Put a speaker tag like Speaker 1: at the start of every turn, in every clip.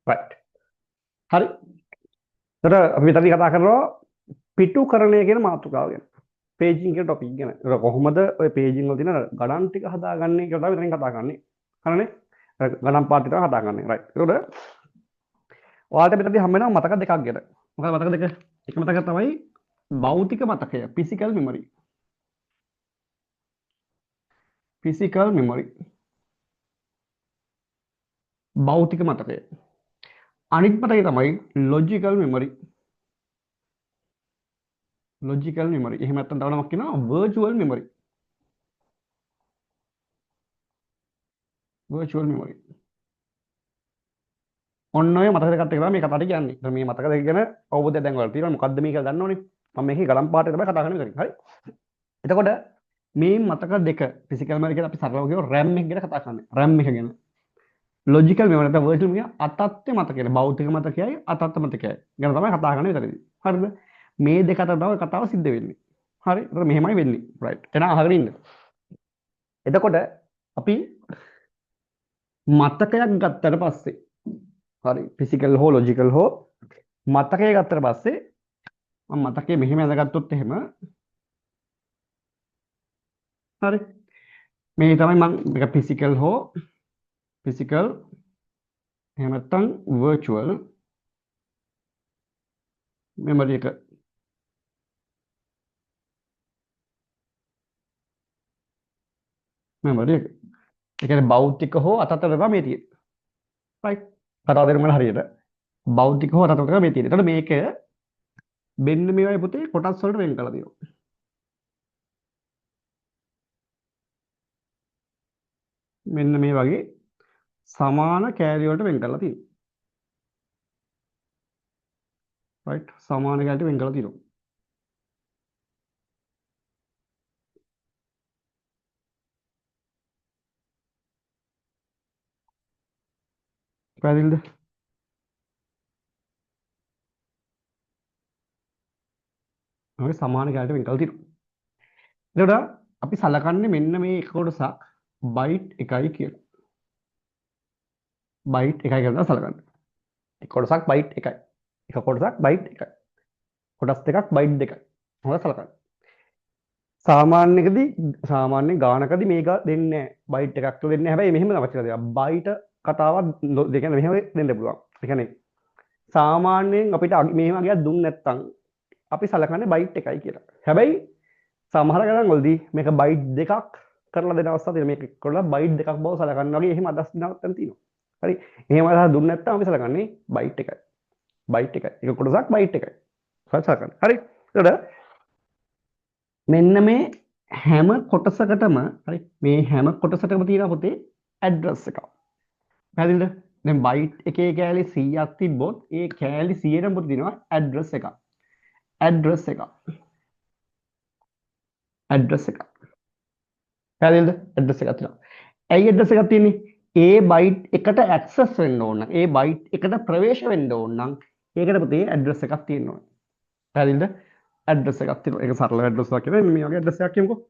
Speaker 1: right හරි එතකොට අපි මෙතනදී කතා කරනවා පිටුකරණය කියන මාතෘකාව ගැන පේජිං කියන ටොපික් ගැන ඒක කොහොමද ඔය පේජිං වල තියෙන ගණන් ටික හදාගන්නේ කියලා තමයි මෙතනින් කතා කරන්නේ හරිනේ ගණන් පාඩම් ටික හදාගන්නේ right එතකොට ඔයාලට මෙතනදී හම්බ වෙනවා මතක දෙකක් ගැන මොකද මතක දෙක එක මතක තමයි භෞතික මතකය physical memory භෞතික මතකය අනිත් මතකය තමයි logical memory එහෙම නැත්නම් තව නමක් කියනවා virtual memory ඔන්න ඔය මතක දෙකත් එක තමයි මේ කතාවට කියන්නේ. ඉතින් මේ මතක දෙක ගැන අවබෝධයක් දැන් ඔයාලට තියෙනවා. මොකද්ද මේ කියලා දන්න ඕනේ. මම මේකේ ගලම් පාඩේ තමයි කතා කරන්නේ. හරි. එතකොට මේ මතක දෙක ෆිසිකල් මෙමරි කියලා අපි සරලව කියව RAM එක ගැන කතා කරන්නේ. RAM එක ගැන. ලොජිකල් මෙමරි නැත්නම් වර්චුවල් මෙමරි අතත්ත්ව මතකයයි භෞතික මතකයයි අතත්ත්ව මතකයයි ගැන තමයි කතා කරන්නේ විතරයි. හරිද? මේ දෙක අතර තමයි කතාව සිද්ධ වෙන්නේ. හරි. එතකොට මෙහෙමයි වෙන්නේ. රයිට්. එහෙනම් අහගෙන ඉන්න. එතකොට අපි මතකයක් ගත්තට පස්සේ හරි ෆිසිකල් හෝ ලොජිකල් හෝ මතකය ගත්තට පස්සේ මම මතකයේ මෙහෙම ඇඳගත්තොත් එහෙම හරි මේ තමයි මම මේක ෆිසිකල් එහෙම නැත්නම් virtual memory එක ඒ කියන්නේ භෞතික හෝ අතත්ත්ව තමයි මේ තියෙන්නේ right කතාව තේරුම් ගන්න හරියට භෞතික හෝ අතත්ත්ව තමයි මේ තියෙන්නේ. එතකොට මේක මෙන්න මේ වගේ පුතේ කොටස් වලට වෙන් කරලා තියෙනවා. මෙන්න මේ වගේ සමාන කෑලි වලට වෙන් කරලා තියෙනවා. right සමාන කෑලිට වෙන් කරලා තියෙනවා. පැහැදිලිද? ඔය සමාන කෑලිට වෙන් කරලා තියෙනවා. එතකොට අපි සලකන්නේ මෙන්න මේ එක කොටසක් බයිට් එකයි කියලා. බයිට් එකයි කියලා සලකන්නේ. එක කොටසක් බයිට් එකයි. එක කොටසක් බයිට් එකයි. කොටස් දෙකක් බයිට් දෙකයි. හොඳට සලකන්න. සාමාන්‍ය ගානකදී මේක දෙන්නේ නැහැ. බයිට් එකක් තුල දෙන්නේ නැහැ. හැබැයි මෙහෙම තමයි කියලා දෙනවා. බයිට් කතාවක් දෙක මෙහෙම දෙන්න පුළුවන්. ඒ කියන්නේ සාමාන්‍යයෙන් අපිට මෙහෙම ගියක් දුන්නේ නැත්නම් අපි සලකන්නේ බයිට් එකයි කියලා. හැබැයි සමහර ගණන් වලදී මේක බයිට් දෙකක් කරලා දෙන අවස්ථා තියෙනවා. මේක කරලා බයිට් දෙකක් බව සලකන්න වගේ එහෙම අදහස් දෙනවක් තියෙනවා. හරි. එහෙම අදහස් දුන්නේ නැත්නම් අපි සලකන්නේ බයිට් එකයි. බයිට් එකයි. එක කොටසක් බයිට් එකයි. සලකන්න. හරි. එතකොට මෙන්න මේ හැම කොටසකටම හරි මේ හැම කොටසකටම තියෙන පුතේ ඇඩ්‍රස් එකක්. පැහැදිලිද? දැන් බයිට් එකේ කෑලි 100ක් තිබ්බොත් ඒ කෑලි 100ටම පුතේ තියෙනවා ඇඩ්‍රස් එකක්. ඇඩ්‍රස් එකක්. පැහැදිලිද? ඇඩ්‍රස් එකක් තියෙනවා. ඇයි ඇඩ්‍රස් එකක් තියෙන්නේ? ඒ බයිට් එකට ඇක්සස් වෙන්න ඕන නම් ඒ බයිට් එකට ප්‍රවේශ වෙන්න ඕන නම් ඒකට පුතේ ඇඩ්‍රස් එකක් තියෙන්න ඕනේ. පැහැදිලිද? ඇඩ්‍රස් එකක් තියෙනවා. ඒක සරල ඇඩ්‍රස් එකක් කියලා මේ වගේ ඇඩ්‍රස් එකක් කියමුකෝ.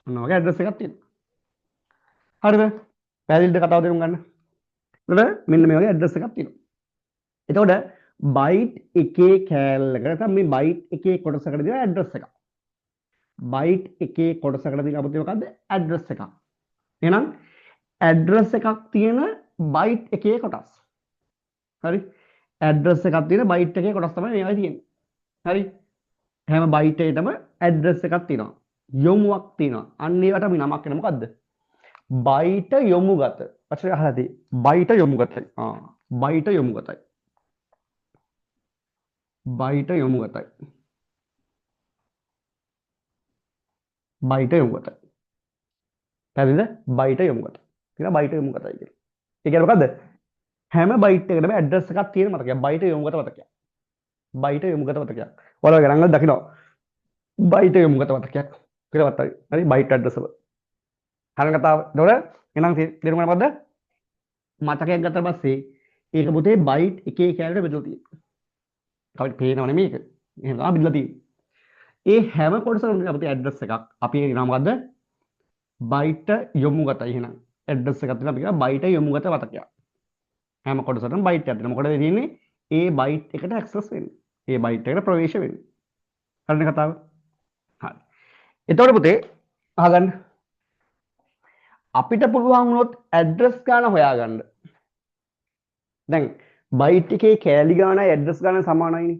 Speaker 1: ඔන්න වගේ ඇඩ්‍රස් එකක් තියෙනවා. හරිද? පැහැදිලිද කතාව තේරුම් ගන්න? එතකොට මෙන්න මේ වගේ ඇඩ්‍රස් එකක් තියෙනවා. එතකොට බයිට් එකේ කෑල්ලකට නැත්නම් මේ බයිට් එකේ කොටසකට දෙන ඇඩ්‍රස් එකක්. බයිට් එකේ කොටසකට දෙන අපිට මොකද්ද? ඇඩ්‍රස් එකක්. එහෙනම් ඇඩ්‍රස් එකක් තියෙන බයිට් එකේ කොටස්. හරි? ඇඩ්‍රස් එකක් තියෙන බයිට් එකේ කොටස් තමයි මේවා තියෙන්නේ. හරි? හැම බයිට් එකකටම ඇඩ්‍රස් එකක් තියෙනවා. යොමුවක් තියෙනවා. අන්න ඒවට අපි නමක් කියන මොකද්ද? බයිට යොමුගත. වචනේ අහලා තියෙයි. බයිට යොමුගතයි. බයිට යොමුගතයි. බයිට යොමුගතයි. බයිට යොමුගතයි. පැහැදිලිද? බයිට යොමුගත. කියලා බයිට යොමුගතයි කියලා. ඒ කියන්නේ මොකද්ද? හැම බයිට් එකකටම ඇඩ්‍රස් එකක් තියෙන මතකයක්. බයිට යොමුගත මතකයක්. බයිට යොමුගත මතකයක්. ඔයාලා ගණන් වල දකිනවා. බයිට යොමුගත මතකයක් කියලා වත්තයි. හරි බයිට් ඇඩ්‍රස් එක. හරින කතාව. එතකොට එහෙනම් තේරුම් ගන්න මොකද්ද? මතකයක් ගත්තා පස්සේ ඒක පුතේ බයිට් එකේ කැලේට බෙදලා තියෙනවා. අපිට පේනව නෙමෙයි ඒක. එහෙනම් තමයි බෙදලා තියෙන්නේ. ඒ හැම කොටසකම අපිට ඇඩ්‍රස් එකක් අපි ඒ නම මොකද්ද? බයිට් යොමුගතයි එහෙනම්. ඇඩ්‍රස් එකක් තියෙනවා අපි කියනවා බයිට් යොමුගත වතකයක්. හැම කොටසටම බයිට් එකක් තියෙනවා. මොකටද තියෙන්නේ? ඒ බයිට් එකට ඇක්සස් වෙන්න. ඒ බයිට් එකට ප්‍රවේශ වෙන්න. හරිනේ කතාව? හරි. එතකොට පුතේ අහගන්න. අපිට පුළුවන් වුණොත් ඇඩ්‍රස් ගාන හොයාගන්න. දැන් බයිට් එකේ කෑලි ගානයි ඇඩ්‍රස් ගාන සමානයිනේ.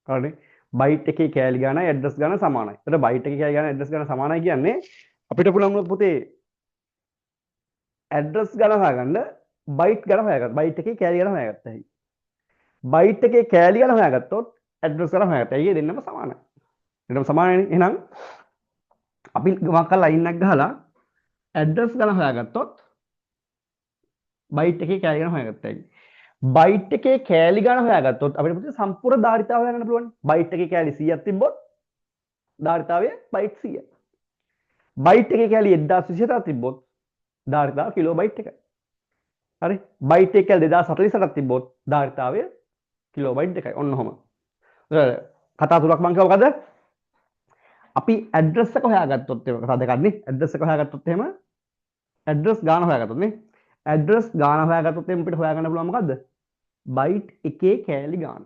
Speaker 1: හරිනේ? බයිට් එකේ කෑලි ගානයි ඇඩ්‍රස් ගාන සමානයි. එතකොට බයිට් එකේ කෑලි ගාන ඇඩ්‍රස් ගාන සමානයි කියන්නේ අපිට පුළුවන් වුණොත් පුතේ ඇඩ්‍රස් ගාන හොයාගන්න බයිට් ගාන හොයාගන්න. බයිට් එකේ කෑලි ගාන හොයාගත්තා හැකි. බයිට් එකේ කෑලි ගාන හොයාගත්තොත් ඇඩ්‍රස් ගාන හොයාගත්තා. ඒකේ දෙන්නම සමානයි. දෙන්නම සමානයිනේ. එහෙනම් අපි මොකක් කරලා ලයින් එකක් ගහලා ඇඩ්‍රස් ගාන හොයාගත්තොත් බයිට් එකේ කෑලි ගාන හොයාගත්තා හැකි. බයිට් එකේ කෑලි ගාන හොයාගත්තොත් අපිට පුතේ සම්පූර්ණ ධාරිතාව හොයාගන්න පුළුවන්. බයිට් එකේ කෑලි 100ක් තිබ්බොත් ධාරිතාවය බයිට් 100යි. බයිට් එකේ කෑලි 1227ක් තිබ්බොත් ධාරිතාව කිලෝබයිට් එකයි. හරි? බයිට් එකේ කෑලි 2048ක් තිබ්බොත් ධාරිතාවය කිලෝබයිට් එකයි. ඔන්න ඔහම. කතා තුනක් මම කියව මොකද? අපි ඇඩ්‍රස් එක හොයාගත්තොත් ඒක කතා දෙකක් නේ. ඇඩ්‍රස් එක හොයාගත්තොත් එහෙම ඇඩ්‍රස් ගාන හොයාගත්තොත් නේ. ඇඩ්‍රස් ගාන හොයාගත්තොත් එහෙම අපිට හොයාගන්න පුළුවන් මොකද්ද? බයිට් එකේ කෑලි ගාන.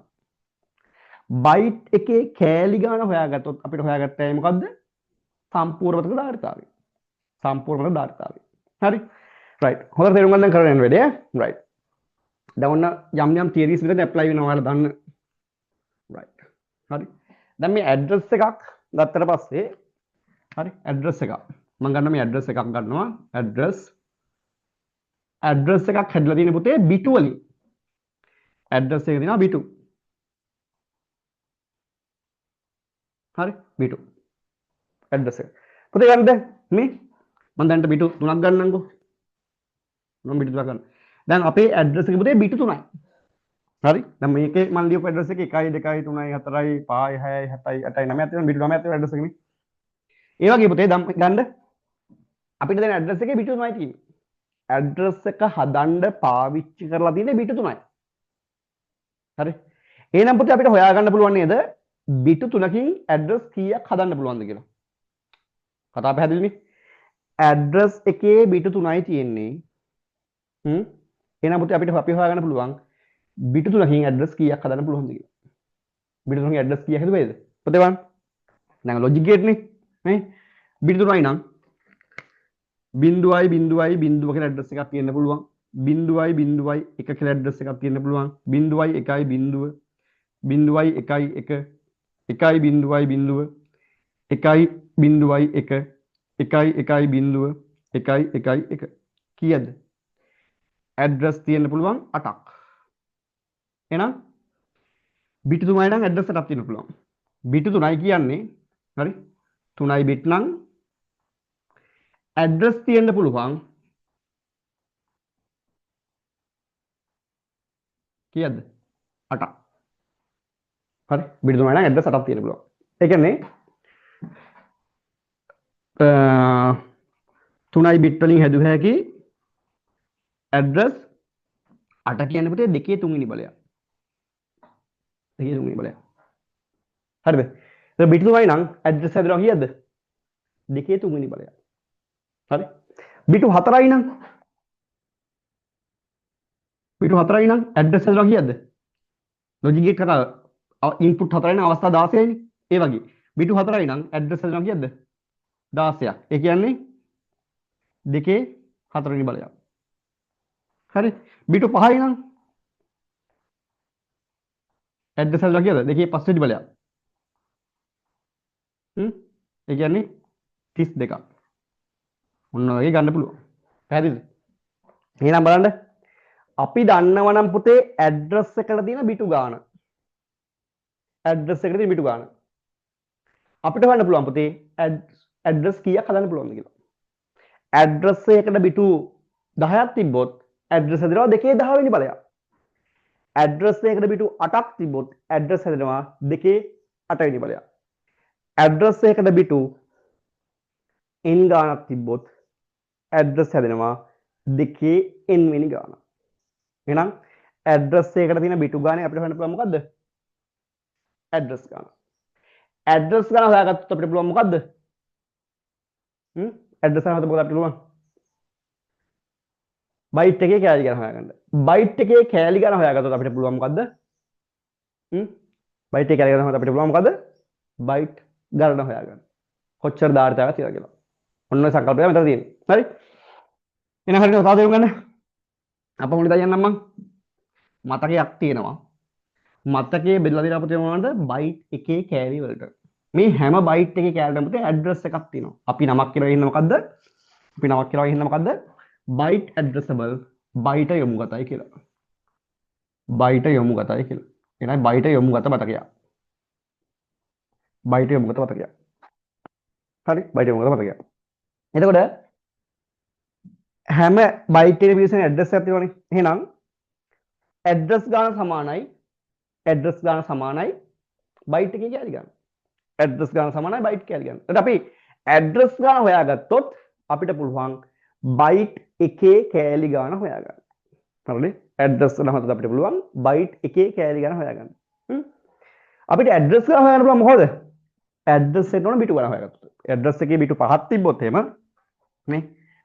Speaker 1: බයිට් එකේ කෑලි ගාන හොයාගත්තොත් අපිට හොයාගත්තේ මොකද්ද? සම්පූර්ණවතක ධාරිතාවය. සම්පූර්ණවතක ධාරිතාවය. හරි? රයිට්. හොඳට තේරුම් ගන්න කරගෙන යන්න වැඩේ. රයිට්. දැන් ඔන්න යම් යම් තියරිස් විදිහට ඇප්ලයි වෙනවා ඔයාලා දන්න. රයිට්. හරි. දැන් මේ ඇඩ්‍රස් එකක් ගත්තට පස්සේ හරි ඇඩ්‍රස් එකක්. මම ගන්න මේ ඇඩ්‍රස් එකක් ගන්නවා. ඇඩ්‍රස් එකක් හැදලා තියෙන පුතේ බිටු වලින්. ඇඩ්‍රස් එක තියෙනවා බිටු. හරි බිටු. ඇඩ්‍රස් එක. පුතේ ගන්නද මේ මම දැන්ට බිටු 3ක් ගන්නම්කෝ. මම බිටු 3ක් ගන්න. දැන් අපේ ඇඩ්‍රස් එක පුතේ බිටු 3යි. හරි? දැන් මේකේ මම ලියපු ඇඩ්‍රස් එක 1 2 3 4 5 6 7 8 9 තියෙනවා බිටු 9ක් තියෙන ඇඩ්‍රස් එකනේ. ඒ වගේ පුතේ ගන්න අපිට දැන් ඇඩ්‍රස් එකේ බිටු 3යි තියෙන්නේ. ඇඩ්‍රස් එක හදන්න පාවිච්චි කරලා තියෙන්නේ බිටු 3යි. හරි? එහෙනම් පුතේ අපිට හොයාගන්න පුළුවන් නේද? බිටු 3කින් ඇඩ්‍රස් කීයක් හදන්න පුළුවන්ද කියලා. කතාව පැහැදිලිනේ? ඇඩ්‍රස් එකේ බිටු 3යි තියෙන්නේ. එහෙනම් පුතේ අපිට අපි හොයාගන්න පුළුවන් බිටු 3කින් ඇඩ්‍රස් කීයක් හදන්න පුළුවන්ද කියලා. බිටු 3කින් ඇඩ්‍රස් කීයක් හදුවේද? පුතේ බලන්න. දැන් ලොජික් ගේට් නේ බිටු 3යි නම් බිඳුවයි බිඳුවයි බිඳුව කියලා ඇඩ්‍රස් එකක් තියෙන්න පුළුවන්. බිඳුවයි බිඳුවයි 1 කියලා ඇඩ්‍රස් එකක් තියෙන්න පුළුවන්. බිඳුවයි 1යි බිඳුව. බිඳුවයි 1යි 1. 1යි බිඳුවයි බිඳුව. 1යි බිඳුවයි 1. 1යි 1යි බිඳුව. 1යි 1යි 1. කීයද? ඇඩ්‍රස් තියෙන්න පුළුවන් 8ක්. එහෙනම් බිටු 3යි නම් ඇඩ්‍රස් 8ක් තියෙන්න පුළුවන්. බිටු 3යි කියන්නේ හරි 3යි බිට් නම් ඇඩ්‍රස් තියෙන්න පුළුවන් කීයද? 8ක්. හරි බිටු 3යි නම් ඇඩ්‍රස් 8ක් තියෙන්න පුළුවන්. ඒ කියන්නේ 3යි බිට් වලින් හැදුව හැකි ඇඩ්‍රස් 8 කියන්නේ පුතේ 2 3 බලයක්. 2 3 බලයක්. හරිද? ඒක බිටු 3යි නම් ඇඩ්‍රස් හැදුවා කීයද? 2 3 බලයක්. හරි? බිටු 4යි නම් ඇඩ්‍රස් හැදුවා කීයද? ලොජික් ගේට් කතාව ඉන්පුට් 4යි නම් අවස්ථා 16යිනේ. ඒ වගේ බිටු 4යි නම් ඇඩ්‍රස් හැදුවා කීයද? 16ක්. ඒ කියන්නේ 2 4 වෙනි බලයක්. හරි? බිටු 5යි නම් ඇඩ්‍රස් හැදුවා කීයද? 2 5 වෙනි බලයක්. ඒ කියන්නේ 32ක්. ඔන්න ඔය ගන්න පුළුවන්. පැහැදිලිද? එහෙනම් බලන්න අපි දන්නවා නම් පුතේ ඇඩ්‍රස් එකට තියෙන බිටු ගාන. ඇඩ්‍රස් එකට තියෙන බිටු ගාන. අපිට හොයන්න පුළුවන් පුතේ ඇඩ්‍රස් කීයක් හදන්න පුළුවන්ද කියලා. ඇඩ්‍රස් එකකට බිටු 10ක් තිබ්බොත් ඇඩ්‍රස් හැදෙනවා 2 10 වෙනි බලයක්. ඇඩ්‍රස් එකකට බිටු 8ක් තිබ්බොත් ඇඩ්‍රස් හැදෙනවා 2 8 වෙනි බලයක්. ඇඩ්‍රස් එකකට බිටු n ගානක් තිබ්බොත් ඇඩ්‍රස් හැදෙනවා 2 n වෙනි ගාන. එහෙනම් ඇඩ්‍රස් එකකට තියෙන බිටු ගානේ අපිට හොයන්න පුළුවන් මොකද්ද? ඇඩ්‍රස් ගාන. ඇඩ්‍රස් ගාන හොයාගත්තොත් අපිට පුළුවන් මොකද්ද? ඇඩ්‍රස් ගාන හොයන්න මොකද අපිට පුළුවන්? බයිට් එකේ කෑලි ගණන හොයාගන්න. බයිට් එකේ කෑලි ගණන හොයාගත්තොත් අපිට පුළුවන් මොකද්ද? බයිට් එකේ කෑලි ගණන හොයාගත්තොත් අපිට පුළුවන් මොකද්ද? බයිට් ගණන හොයාගන්න. කොච්චර ධාරිතාවක් තියෙනවද කියලා. ඔන්න ඔය සංකල්පය මෙතන තියෙනවා. හරි? එහෙනම් හරියට තව තේරුම් ගන්න. අප මොකද කියන්නම් මං? මතකයක් තියෙනවා. මතකයේ බෙදලා දීලා අපිට මොනවද? බයිට් එකේ කෑලි වලට. මේ හැම බයිට් එකේ කෑල්ලටම පුතේ ඇඩ්‍රස් එකක් තියෙනවා. අපි නමක් කියලා ඉන්න මොකද්ද? අපි නමක් කියලා ඉන්න මොකද්ද? බයිට් ඇඩ්‍රසබල් බයිට යොමුගතයි කියලා. බයිට යොමුගතයි කියලා. එහෙනම් බයිට යොමුගත මතකයක්. බයිට යොමුගත මතකයක්. හරි? බයිට යොමුගත මතකයක්. එතකොට හැම බයිට් එකේ පිළිසෙන ඇඩ්‍රස් එකක් තියෙනවනේ. එහෙනම් ඇඩ්‍රස් ගාන සමානයි බයිට් එකේ කෑලි ගන්න. ඇඩ්‍රස් ගාන සමානයි බයිට් කෑලි ගන්න. එතකොට අපි ඇඩ්‍රස් ගාන හොයාගත්තොත් අපිට පුළුවන් බයිට් එකේ කෑලි ගාන හොයාගන්න. හරිද? ඇඩ්‍රස් ගාන හොයද්දී අපිට පුළුවන් බයිට් එකේ කෑලි ගාන හොයාගන්න. අපිට ඇඩ්‍රස් ගාන හොයන්න පුළුවන් මොකද? ඇඩ්‍රස් එකට ඕන බිටු ගාන හොයාගත්තොත්. ඇඩ්‍රස් එකේ බිටු 5ක් තිබ්බොත් එහෙම නේ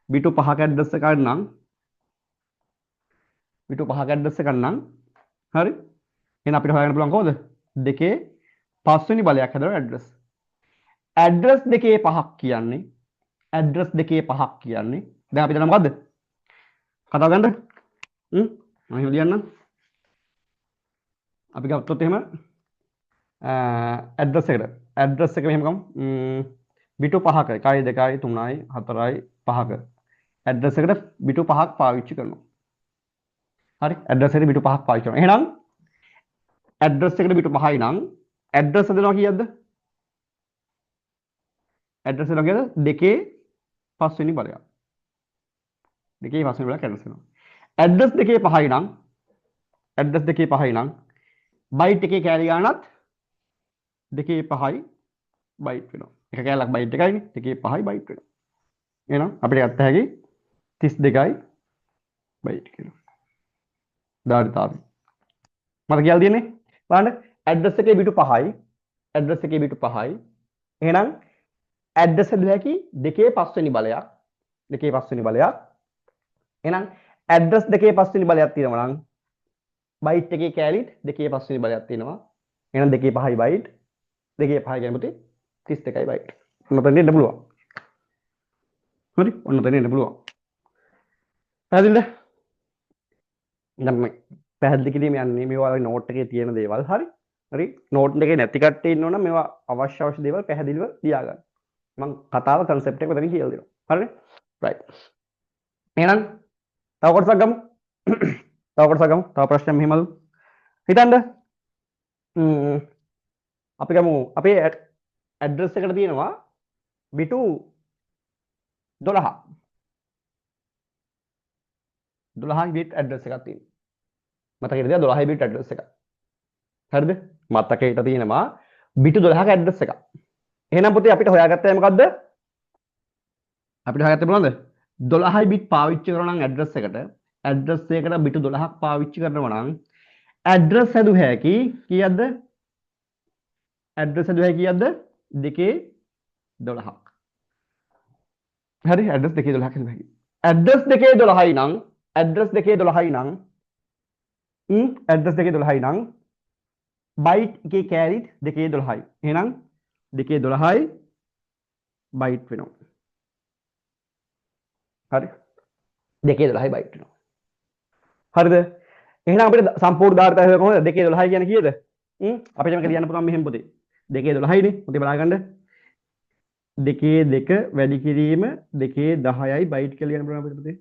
Speaker 1: බිටු 5ක ඇඩ්‍රස් එකක් නම් හරි? එහෙනම් අපිට හොයාගන්න පුළුවන් කොහොමද? දෙකේ 5 වෙනි බලයක් හදලා ඇඩ්‍රස්. ඇඩ්‍රස් දෙකේ 5ක් කියන්නේ දැන් අපි දන්න මොකද්ද? කතා ගන්නද? මම එහෙම ලියන්නම්. අපි ගත්තොත් එහෙම ඇඩ්‍රස් එක මෙහෙම ගමු. බිටු 5ක 1 2 3 4 5ක ඇඩ්‍රස් එකට බිටු 5ක් පාවිච්චි කරනවා. හරි? ඇඩ්‍රස් එකට බිටු 5ක් පාවිච්චි කරනවා. එහෙනම් ඇඩ්‍රස් එකට බිටු 5යි නම් ඇඩ්‍රස් හදනවා කීයක්ද? ඇඩ්‍රස් හදනවා කියද? දෙකේ 5 වෙනි බලයක්. දෙකේ 5 වෙනි බලයක් ඇඩ්‍රස් වෙනවා. ඇඩ්‍රස් දෙකේ 5යි නම් බයිට් එකේ කෑලි ගානත් දෙකේ 5යි බයිට් වෙනවා. එක කෑල්ලක් බයිට් එකයිනේ. දෙකේ 5යි බයිට් වෙනවා. එහෙනම් අපිට ගත්ත හැකි 32යි බයිට් කියලා. ධාරිතාවය. මට කියලා දෙන්නේ බලන්න ඇඩ්‍රස් එකේ බිටු 5යි. එහෙනම් ඇඩ්‍රස් හදලා හැකි දෙකේ 5 වෙනි බලයක්. එහෙනම් ඇඩ්‍රස් දෙකේ 5 වෙනි බලයක් තියෙනවා නම් බයිට් එකේ කෑලිත් දෙකේ 5 වෙනි බලයක් තියෙනවා. එහෙනම් දෙකේ 5යි බයිට්. දෙකේ 5 කියන්නේ පුතේ 32යි බයිට්. ඔන්න ඔතන එන්න පුළුවන්. හරි? ඔන්න ඔතන එන්න පුළුවන්. පැහැදිලිද? දැන් මේ පැහැදිලි කිරීම යන්නේ මේවා නෝට් එකේ තියෙන දේවල්. හරි? නෝට් එකේ නැති කට්ටිය ඉන්නවනම් මේවා අවශ්‍ය දේවල් පැහැදිලිව ලියා ගන්න. මම කතාව concept එක මෙතනින් කියලා දෙනවා. හරිද? right. එහෙනම් තව කොටසක් ගමු. තව ප්‍රශ්නයක් මෙහෙමලු. හිතන්න. අපි ගමු අපේ ඇඩ්‍රස් එකට තියෙනවා බිටු 12. 12 බිට් ඇඩ්‍රස් එකක් තියෙනවා. මතකද 12 බිට් ඇඩ්‍රස් එකක්. හරිද? මතකයට තියෙනවා බිටු 12ක ඇඩ්‍රස් එකක්. එහෙනම් පුතේ අපිට හොයාගත්තේ මොකද්ද? අපිට හොයාගත්තේ මොනවද? 12 බිට් පාවිච්චි කරනවා නම් ඇඩ්‍රස් එකට බිටු 12ක් පාවිච්චි කරනවා නම් ඇඩ්‍රස් හැදුව හැකි කීයක්ද? ඇඩ්‍රස් හැදුව හැකි කීයක්ද? 2 12ක්. හරි? ඇඩ්‍රස් 2 12ක් හැදුව හැකි. ඇඩ්‍රස් 2 12යි නම් බයිට් එකේ කෑලිත් 2 12යි. එහෙනම් 2 12යි බයිට් වෙනවා. හරි? 2 12යි බයිට් වෙනවා. හරිද? එහෙනම් අපිට සම්පූර්ණ ධාරිතාවය කොහොමද? 2 12යි කියන්නේ කීයද? අපිට මේක ලියන්න පුළුවන් මෙහෙම පුතේ. 2 12යිනේ. පුතේ බලාගන්න. 2 2 වැඩි කිරීම 2 10යි බයිට් කියලා ලියන්න පුළුවන් අපිට පුතේ.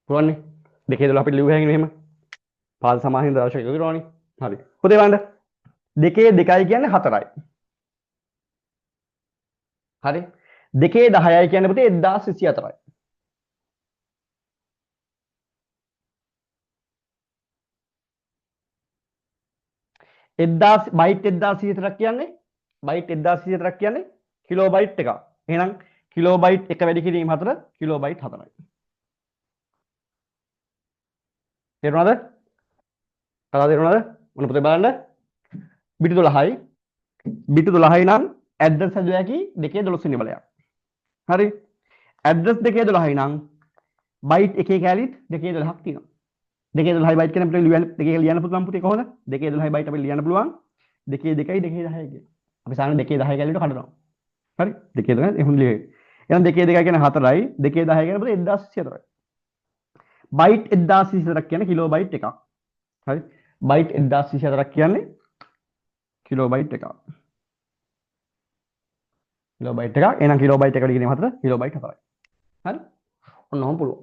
Speaker 1: පුළුවන්නේ. 2 12 අපිට ලියුව හැකිනේ මෙහෙම. පාද සමාහින් දර්ශක ඉවරවනේ. හරි. පුතේ බලන්න. 2 2යි කියන්නේ 4යි. හරි? 2 10යි කියන්නේ පුතේ 1024යි. බයිට් 1224ක් කියන්නේ කිලෝබයිට් එකක්. එහෙනම් කිලෝබයිට් එක වැඩි කිරීම 4 කිලෝබයිට් 4යි. තේරුණාද? කතාව තේරුණාද? මොන පුතේ බලන්න. බිටු 12යි. බිටු 12යි නම් ඇඩ්‍රස් හැදුව හැකි 2 12 වෙනි බලයක්. හරි? ඇඩ්‍රස් 2 12යි නම් බයිට් එකේ කැලිත් 212ක් තියෙනවා. 212 බයිට් කියන අපිට ලියන්න පුළුවන් පුතේ කොහොමද? 212 බයිට් අපිට ලියන්න පුළුවන් 2 2යි 2 10යි කියලා. අපි සාමාන්‍ය 2 10 කැලියට කඩනවා. හරි? 2 10 එහෙම ලියේ. එහෙනම් 2 2 කියන්නේ 4යි 2 10 කියන්නේ පුතේ 1204යි. බයිට් 1204ක් කියන්නේ කිලෝ බයිට් එකක්. හරි? බයිට් 1204ක් කියන්නේ කිලෝ බයිට් එකක්. කිලෝ බයිට් එකක්. එහෙනම් කිලෝ බයිට් එකට කියන්නේ 4 කිලෝ බයිට් 4යි. හරි? ඔන්න ඔහොම පුළුවන්.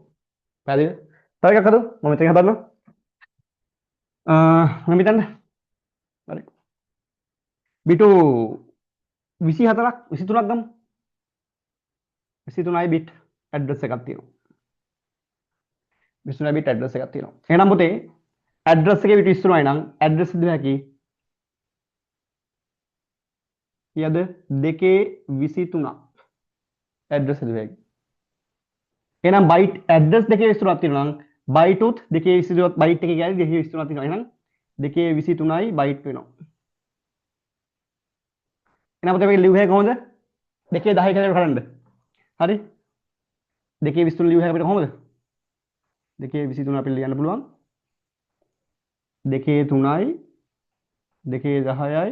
Speaker 1: පැහැදිලිද? තව එකක් හදමු. මම මෙතන හදන්නම්. මම හිතන්න. හරි. බිටු 24ක් 23ක් ගමු. 23යි බිට් ඇඩ්‍රස් එකක් තියෙනවා. 23යි බිට් ඇඩ්‍රස් එකක් තියෙනවා. එහෙනම් පුතේ ඇඩ්‍රස් එකේ බිට් 23යි නම් ඇඩ්‍රස් දෙක හැකි. කීයද? 223ක්. ඇඩ්‍රස් දෙක හැකි. එහෙනම් බයිට් ඇඩ්‍රස් දෙකේ 23ක් තියෙනවා නම් බයිට් උත් 223ක් බයිට් එකේ ගෑලි 223ක් තියෙනවා. එහෙනම් 223යි බයිට් වෙනවා. එහෙනම් අපිට මේක ලියුවේ කොහොමද? 210 කියලා කරන්න. හරි? 223 ලියුවේ අපිට කොහොමද? 223 අපිට ලියන්න පුළුවන්. 2 3යි 2 10යි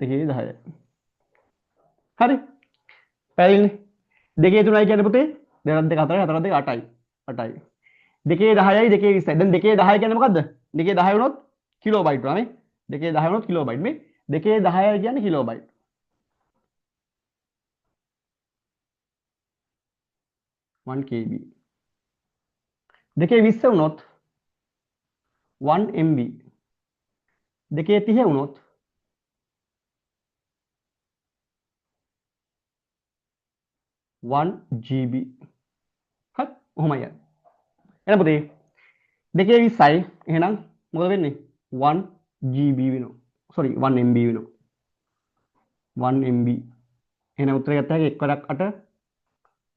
Speaker 1: 2 10යි. හරි? පැහැදිලිනේ? 2 3යි කියන්නේ පුතේ 2 2 4යි 4 2 8යි. 8යි. 2 10යි 2 20යි. දැන් 2 10 කියන්නේ මොකද්ද? 2 10 වුණොත් කිලෝ බයිට් වුණා මේ. 2 10 වුණොත් කිලෝ බයිට් මේ. 2 10යි කියන්නේ කිලෝ බයිට්. 1 KB. 2 20 වුණොත් 1 MB. 2 30 වුණොත් 1 GB. හරි ඔහොමයි යන්නේ. එහෙනම් පුතේ 2 20යි එහෙනම් මොකද වෙන්නේ? 1 GB වෙනවා. sorry 1 MB වෙනවා. 1 MB. එහෙනම් උත්තරය ගත්ත හැකි 1 වරක්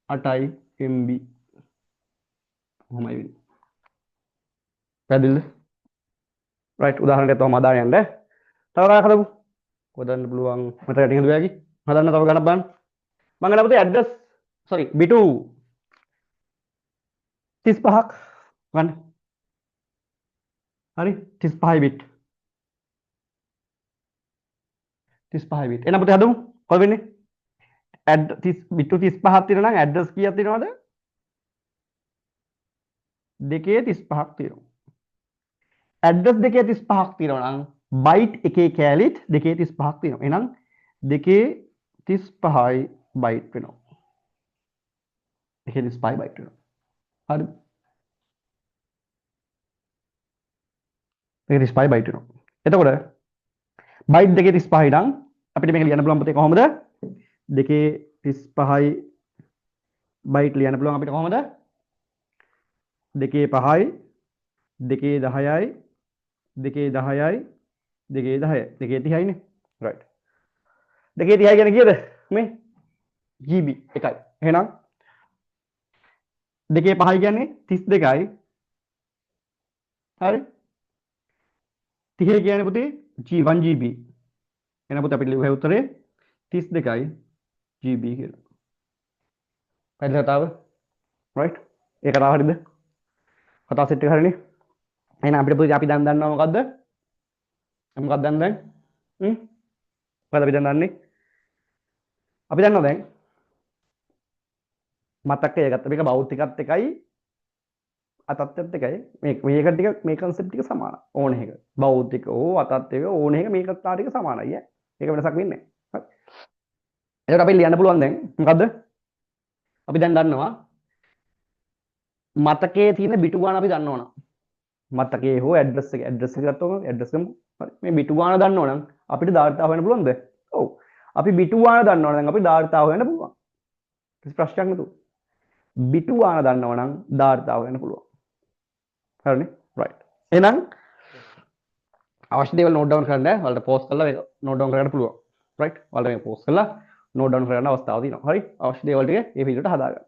Speaker 1: 8 8යි MB. ඔහොමයි වෙන්නේ. පැහැදිලිද? right උදාහරණයක් තවම අදාන යන්න. තව ගණන් හදමු. හොදන්න පුළුවන් මතක ටික හදුවා කි. හදන්න තව ගණන් බලන්න. මම ගන්න පුතේ ඇඩ්‍රස් sorry B2 35ක් ගන්න. හරි 35 බිට් 35 බිට්. එහෙනම් පුතේ හදමු. කොහොමද වෙන්නේ? ඇඩ් 30 බිට් 35ක් තියෙනවා නම් ඇඩ්‍රස් කීයක් තියෙනවද? 235ක් තියෙනවා. ඇඩ්‍රස් 235ක් තියෙනවා නම් බයිට් එකේ කැලිත් 235ක් තියෙනවා. එහෙනම් 235යි බයිට් වෙනවා. 235 බයිට් වෙනවා. හරිද? 235 බයිට් වෙනවා. එතකොට බයිට් 235යි නම් අපිට මේක ලියන්න පුළුවන් පුතේ කොහොමද? 235යි බයිට් ලියන්න පුළුවන් අපිට කොහොමද? 2 5යි 2 10යි 2 10යි 2 10යි 2 30යි නේ. right. 2 30යි කියන්නේ කීයද? මේ GB එකයි. එහෙනම් 2 5යි කියන්නේ 32යි. හරි? 30 කියන්නේ පුතේ G1 GB. එහෙනම් පුතේ අපිට ලියුවේ උත්තරේ 32යි GB කියලා. පැහැදිලි කතාව? right? ඒක කතාව හරියද? කතාව සෙට් එක හරිනේ? එහෙනම් අපිට පුතේ අපි දැන් දන්නවා මොකද්ද? මොකක්ද දැන්? මොකද අපි දැන් දන්නේ? අපි දන්නවා දැන් මතකය ගත්ත මේක භෞතිකත් එකයි අතත්ත්වයත් එකයි මේක ටික මේ concept ටික සමානයි ඕන එක භෞතික ඕ අතත්ත්වය ඕන එක මේකත් ටික සමානයි ඈ ඒක වෙනසක් වෙන්නේ නැහැ හරි එතකොට අපි ලියන්න පුළුවන් දැන් මොකද්ද අපි දැන් දන්නවා මතකයේ තියෙන බිටු ගාන අපි දන්නවනම් මතකයේ හෝ ඇඩ්‍රස් එක ගත්තොත් ඇඩ්‍රස් එක හරි මේ බිටු ගාන දන්නවනම් අපිට දාර්ථා හොයන්න පුළුවන්ද ඔව් අපි බිටු ගාන දන්නවනම් දැන් අපි දාර්ථා හොයන්න පුළුවන් කිසි ප්‍රශ්නයක් නැතුව බිටු ගාන දන්නවනම් දාර්ථා හොයන්න පුළුවන් හරිනේ right එහෙනම් අවශ්‍ය දේවල් නෝට් ඩවුන් කරන්න ඔයාලට පෝස්ට් කරලා මේක නෝට් ඩවුන් කරගන්න පුළුවන් right ඔයාලට මේක පෝස්ට් කරලා නෝට් ඩවුන් කරගන්න අවස්ථාව තියෙනවා හරි අවශ්‍ය දේවල් ටික මේ වීඩියෝට හදාගන්න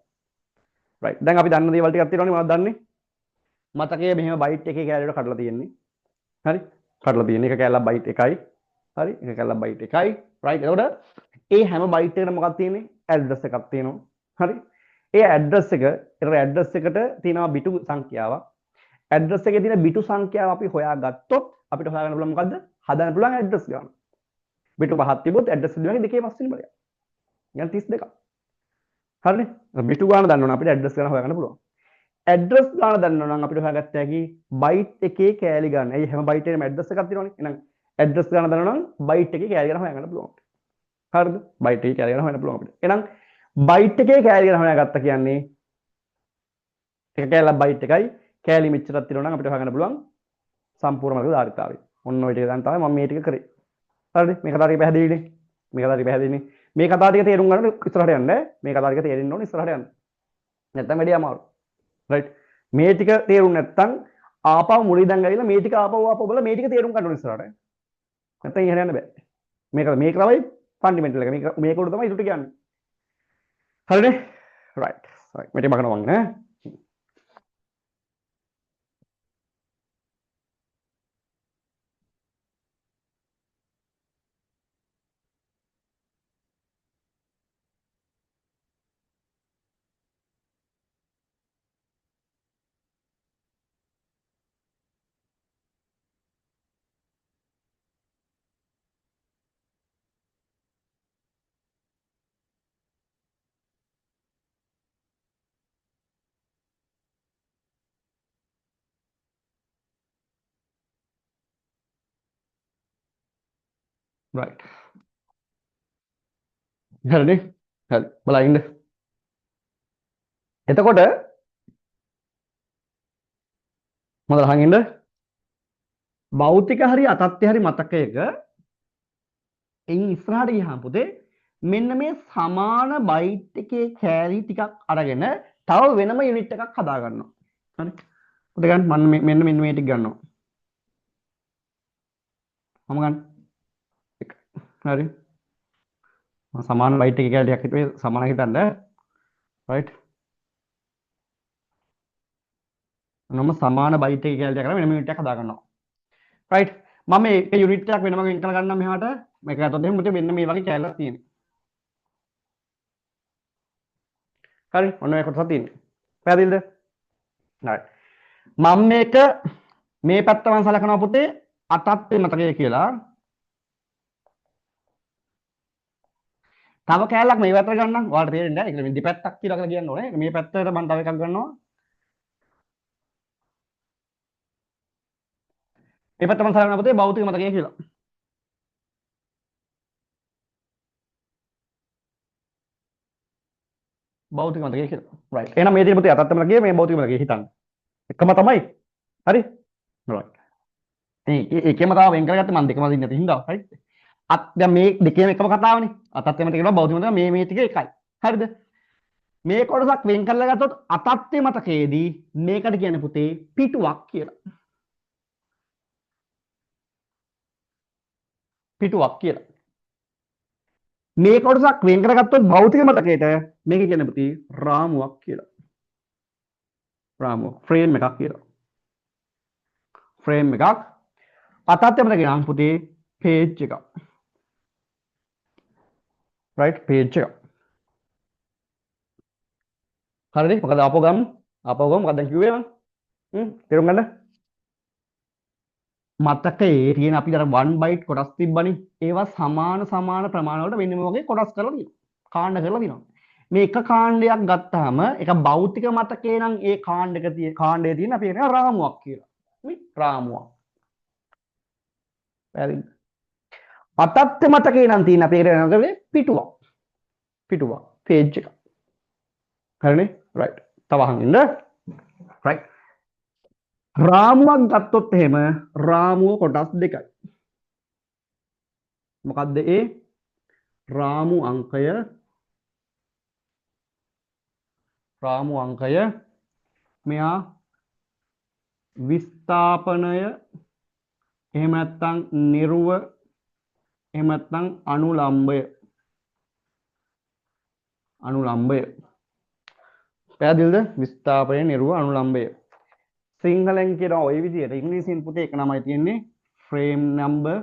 Speaker 1: right දැන් අපි දන්න දේවල් ටිකක් තියෙනවනේ මොනවද දන්නේ මතකයේ මෙහෙම බයිට් එකේ කැලේට කඩලා තියෙන්නේ හරි කඩලා තියෙන්නේ එක කැලලා බයිට් එකයි හරි එක කැලලා බයිට් එකයි right එතකොට ඒ හැම බයිට් එකකටම මොකක්ද තියෙන්නේ ඇඩ්‍රස් එකක් තියෙනවා හරි ඒ ඇඩ්‍රස් එක ඇඩ්‍රස් එකට තියෙනවා බිටු සංඛ්‍යාවක්. ඇඩ්‍රස් එකේ තියෙන බිටු සංඛ්‍යාව අපි හොයාගත්තොත් අපිට හොයාගන්න පුළුවන් මොකද්ද? හදන්න පුළුවන් ඇඩ්‍රස් ගන්න. බිටු 5ක් තිබ්බොත් ඇඩ්‍රස් දෙකේ දෙකේ පස් වෙන බලයක්. يعني 32ක්. හරිනේ? බිටු ගාන දන්නවනම් අපිට ඇඩ්‍රස් ගාන හොයාගන්න පුළුවන්. ඇඩ්‍රස් ගාන දන්නවනම් අපිට හොයාගත්ත හැකි බයිට් එකේ කෑලි ගන්න. ඒ හැම බයිට් එකේම ඇඩ්‍රස් එකක් තියෙනවනේ. එහෙනම් ඇඩ්‍රස් ගාන දන්නවනම් බයිට් එකේ කෑලි ගාන හොයාගන්න පුළුවන්. හරිද? බයිට් එකේ කෑලි ගාන හොයන්න පුළුවන් අපිට. එහෙනම් බයිට් එකේ කෑලි ගාන හොයාගත්ත කියන්නේ එක කෑල්ලක් බයිට් එකයි කෑලි මෙච්චරක් තියෙනවා නම් අපිට හොයාගන්න පුළුවන් සම්පූර්ණ මාර්ග ධාරිතාවය. ඔන්න ඔය ටික ගන්න තමයි මම මේ ටික කරේ. හරිද? මේ කතාව ටික පැහැදිලිනේ. මේ කතාව ටික පැහැදිලිනේ. මේ කතාව ටික තේරුම් ගන්න ඉස්සරහට යන්න. මේ කතාව ටික තේරෙන්න ඕනේ ඉස්සරහට යන්න. නැත්නම් වැඩි අමාරු. රයිට්. මේ ටික තේරුම් නැත්නම් ආපහු මුලින් ඉඳන් ගිහලා මේ ටික ආපහු බලලා මේ ටික තේරුම් ගන්න ඕනේ ඉස්සරහට. නැත්නම් ඉහළ යන්න බෑ. මේක තමයි ෆන්ඩමෙන්ටල් එක. මේක උඩ තමයි ඉතුරු ටික යන්නේ. හරිනේ? රයිට්. රයිට්. මේ ටික බලනවා මම ඈ. රයිට්. හරිනේ? හරි. බලන්න ඉන්න. එතකොට මොකද අහන් ඉන්න? භෞතික හරි අතත්ත්‍ය හරි මතකයක එයින් ඉස්සරහට ගියාම පුතේ මෙන්න මේ සමාන බයිට් එකේ කෑලි ටිකක් අරගෙන තව වෙනම යුනිට් එකක් හදා ගන්නවා. හරි. පුතේ ගන්න මම මෙන්න මේ ටික ගන්නවා. මම ගන්න. හරි. සමාන බයිට් එකේ කෑලි ටිකක් හිතුවේ සමාන හිතන්න. රයිට්. නම සමාන බයිට් එකේ කෑලි ටික කරලා වෙනම යුනිට් එකක් හදා ගන්නවා. රයිට්. මම මේක යුනිට් එකක් වෙනම වෙන් කරලා ගන්නම් මෙහාට. මේක ගත්තොත් එහෙනම් මුතේ මෙන්න මේ වගේ කෑල්ලක් තියෙනවා. හරි. ඔන්න ඔය කොටසක් තියෙනවා. පැහැදිලිද? හරි. මම මේක මේ පැත්ත මම සලකනවා පුතේ අතත්ත්‍ය මතකය කියලා. තව කෑල්ලක් මේ පැත්තට ගන්නම්. ඔයාලට තේරෙන්නේ නැහැ. ඒක දෙපැත්තක් කියලා කියන්න ඕනේ. මේ පැත්තට මම තව එකක් ගන්නවා. මේ පැත්ත මම සලකනවා පුතේ භෞතික මතකය කියලා. භෞතික මතකය කියලා. රයිට්. එහෙනම් මේ තියෙන පුතේ අතත්ත්‍ය මතකය මේ භෞතික මතකය හිතන්න. එකම තමයි. හරි? රයිට්. ඒකෙම තව වෙන් කරගත්තේ මම දෙකම දින්න නැති හින්දා. රයිට්. දැන් මේ දෙකේම එකම කතාවනේ. අතත්ත්‍ය මතකය කියනවා භෞතික මතකය මේ ටික එකයි. හරිද? මේ කොටසක් වෙන් කරලා ගත්තොත් අතත්ත්‍ය මතකයේදී මේකට කියන්නේ පුතේ පිටුවක් කියලා. පිටුවක් කියලා. මේ කොටසක් වෙන් කරගත්තොත් භෞතික මතකයට මේක කියන්නේ පුතේ රාමුවක් කියලා. රාමුව ෆ්‍රේම් එකක් කියලා. ෆ්‍රේම් එකක් අතත්ත්‍ය මතකේ නම් පුතේ පේජ් එකක්. රයිට් පේජ් එකක්. හරිද? මොකද ආපහු ගමු. මොකක්ද දැන් කිව්වේ මම? තේරුම් ගන්න. මතකයේ තියෙන අපි අර 1 බයිට් කොටස් තිබ්බනේ. ඒවා සමාන ප්‍රමාණ වලට මෙන්න මේ වගේ කොටස් කරලා තියෙනවා. කාණ්ඩ කරලා තියෙනවා. මේ එක කාණ්ඩයක් ගත්තාම ඒක භෞතික මතකේ නම් ඒ කාණ්ඩයේ තියෙන අපි කියනවා රාමුවක් කියලා. මේ රාමුවක්. පැහැදිලිද? අතත්ත්‍ය මතකේ නම් තියෙන අපි කියනවා පිටුවක්. පිටුවක්. පේජ් එක. හරිනේ? රයිට්. තව අහන් ඉන්න. රයිට්. රාමුවක් ගත්තොත් එහෙම රාමුව කොටස් දෙකයි. මොකද්ද ඒ? රාමු අංකය මෙයා විස්ථාපනය එහෙම නැත්නම් නිර්ව එහෙම නැත්නම් අනුලම්බය. පැහැදිලිද? විස්ථාපනය නිර්ව අනුලම්බය. සිංහලෙන් කියන ওই විදිහට ඉංග්‍රීසියෙන් පුතේ එක නමයි තියෙන්නේ frame number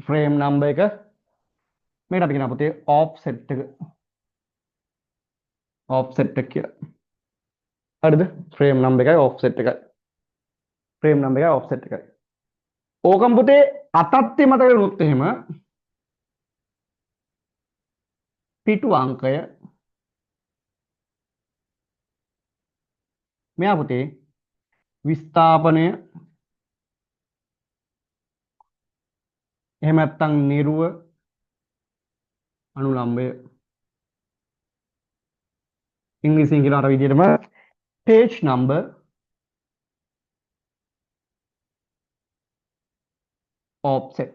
Speaker 1: ෆ්‍රේම් නම්බර් එක මේකට අපි කියනවා පුතේ offset එක. offset එක කියලා. හරිද? ෆ්‍රේම් නම්බර් එකයි offset එකයි. ෆ්‍රේම් නම්බර් එකයි offset එකයි. ඕකම් පුතේ අතත්්‍ය මතක වුණොත් එහෙම පිටු අංකය මෙයා පුතේ විස්ථාපනය එහෙම නැත්නම් නිරුව අනුලම්බය ඉංග්‍රීසියෙන් කියන අර විදිහටම page number offset.